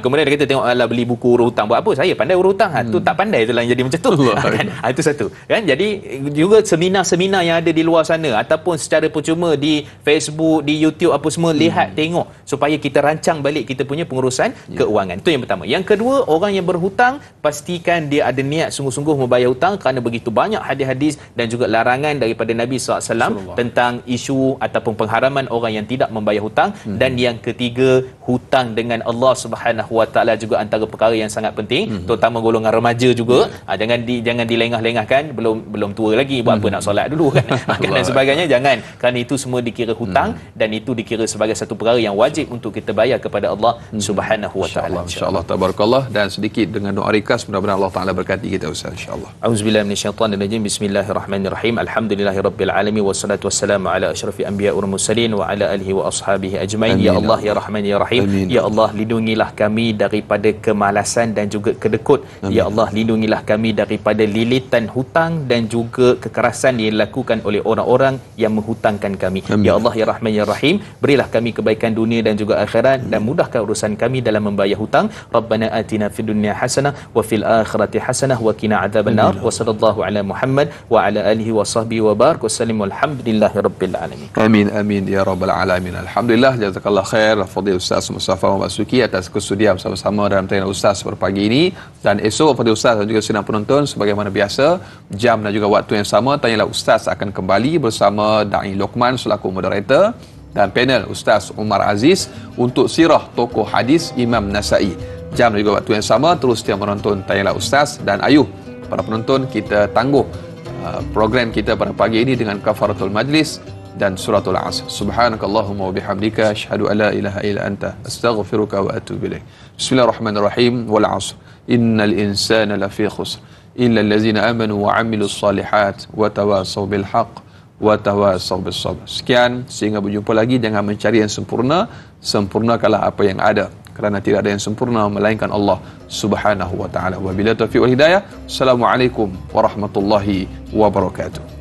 Kemudian dia kata tengok alah beli buku urus hutang, buat apa? Saya pandai urus hutang. Tu tak pandai itulah yang jadi macam tu kan. Itu satu kan. Jadi juga seminar-seminar yang ada di luar sana ataupun secara percuma di Facebook, di YouTube apa semua, lihat tengok supaya kita rancang balik kita punya pengurusan keuangan. Itu yang pertama. Yang kedua, orang yang berhutang pastikan dia ada niat sungguh-sungguh membayar hutang, kerana begitu banyak hadis-hadis dan juga larangan daripada Nabi SAW tentang isu ataupun pengharaman orang yang tidak membayar hutang. Dan yang ketiga, hutang dengan Allah Subhanahu Wa Taala juga antara perkara yang sangat penting, terutama golongan remaja juga. Jangan dilengah-lengahkan, belum tua lagi, buat apa nak solat dulu kan, dan sebagainya. Jangan, kerana itu semua dikira hutang dan itu dikira sebagai satu perkara yang wajib untuk kita bayar kepada Allah Subhanahu Wa Taala. Insya-Allah, tabarakallah. Dan sedikit dengan doa ringkas, mudah-mudahan Allah Taala berkati kita Ustaz, insya-Allah. Auzubillahi minasyaitanirrajim. Bismillahirrahmanirrahim. Alhamdulillahirabbil alamin wassalatu wassalamu ala asyrafil anbiya wal mursalin wa ala alihi wa ashabihi ajmain. Ya Allah ya Rahman ya Rahim. Amin. Ya Allah, lindungilah kami daripada kemalasan dan juga kedekut. Amin. Ya Allah, lindungilah kami daripada lilitan hutang dan juga kekerasan yang dilakukan oleh orang-orang yang menghutangkan kami. Amin. Ya Allah ya Rahman ya Rahim, berilah kami kebaikan dunia dan juga akhirat, dan mudahkan urusan kami dalam membayar hutang. Rabbana atina fid dunya hasanah wa fil akhirati hasanah wa qina adzabannar. Wa sallallahu ala Muhammad wa ala alihi wa sahbihi wa barak wa sallim, walhamdulillahirabbil alamin. Amin amin ya rabbal alamin. Alhamdulillah, jazakallah khair Fadil Ustaz Mustafa Masuki atas kesudian bersama-sama dalam tayangan Ustaz pada pagi ini. Dan esok Fadil Ustaz dan juga sidang penonton sebagaimana biasa, jam dan juga waktu yang sama, Tanyalah Ustaz akan kembali bersama Da'i Luqman selaku moderator dan panel Ustaz Umar Aziz untuk sirah tokoh hadis Imam Nasa'i. Jam dan juga waktu yang sama, terus setia menonton Tanyalah Ustaz. Dan ayuh para penonton, kita tangguh program kita pada pagi ini dengan kafaratul majlis dan suratul Asr. Subhanakallahumma wa bihamdika asyhadu an la ilaha illa anta astaghfiruka wa atubu ilaik. Bismillahirrahmanirrahim. Wal 'asr. Innal insana lafi khusr illa allazina amanu wa 'amilus solihat wa tawasaw bil haqq wa tawasaw bis sabr. Sekian, sehingga berjumpa lagi. Jangan mencari yang sempurna, sempurnakanlah apa yang ada, kerana tidak ada yang sempurna melainkan Allah Subhanahu wa taala. Wabillahi taufiq wal hidayah. Assalamualaikum warahmatullahi wabarakatuh.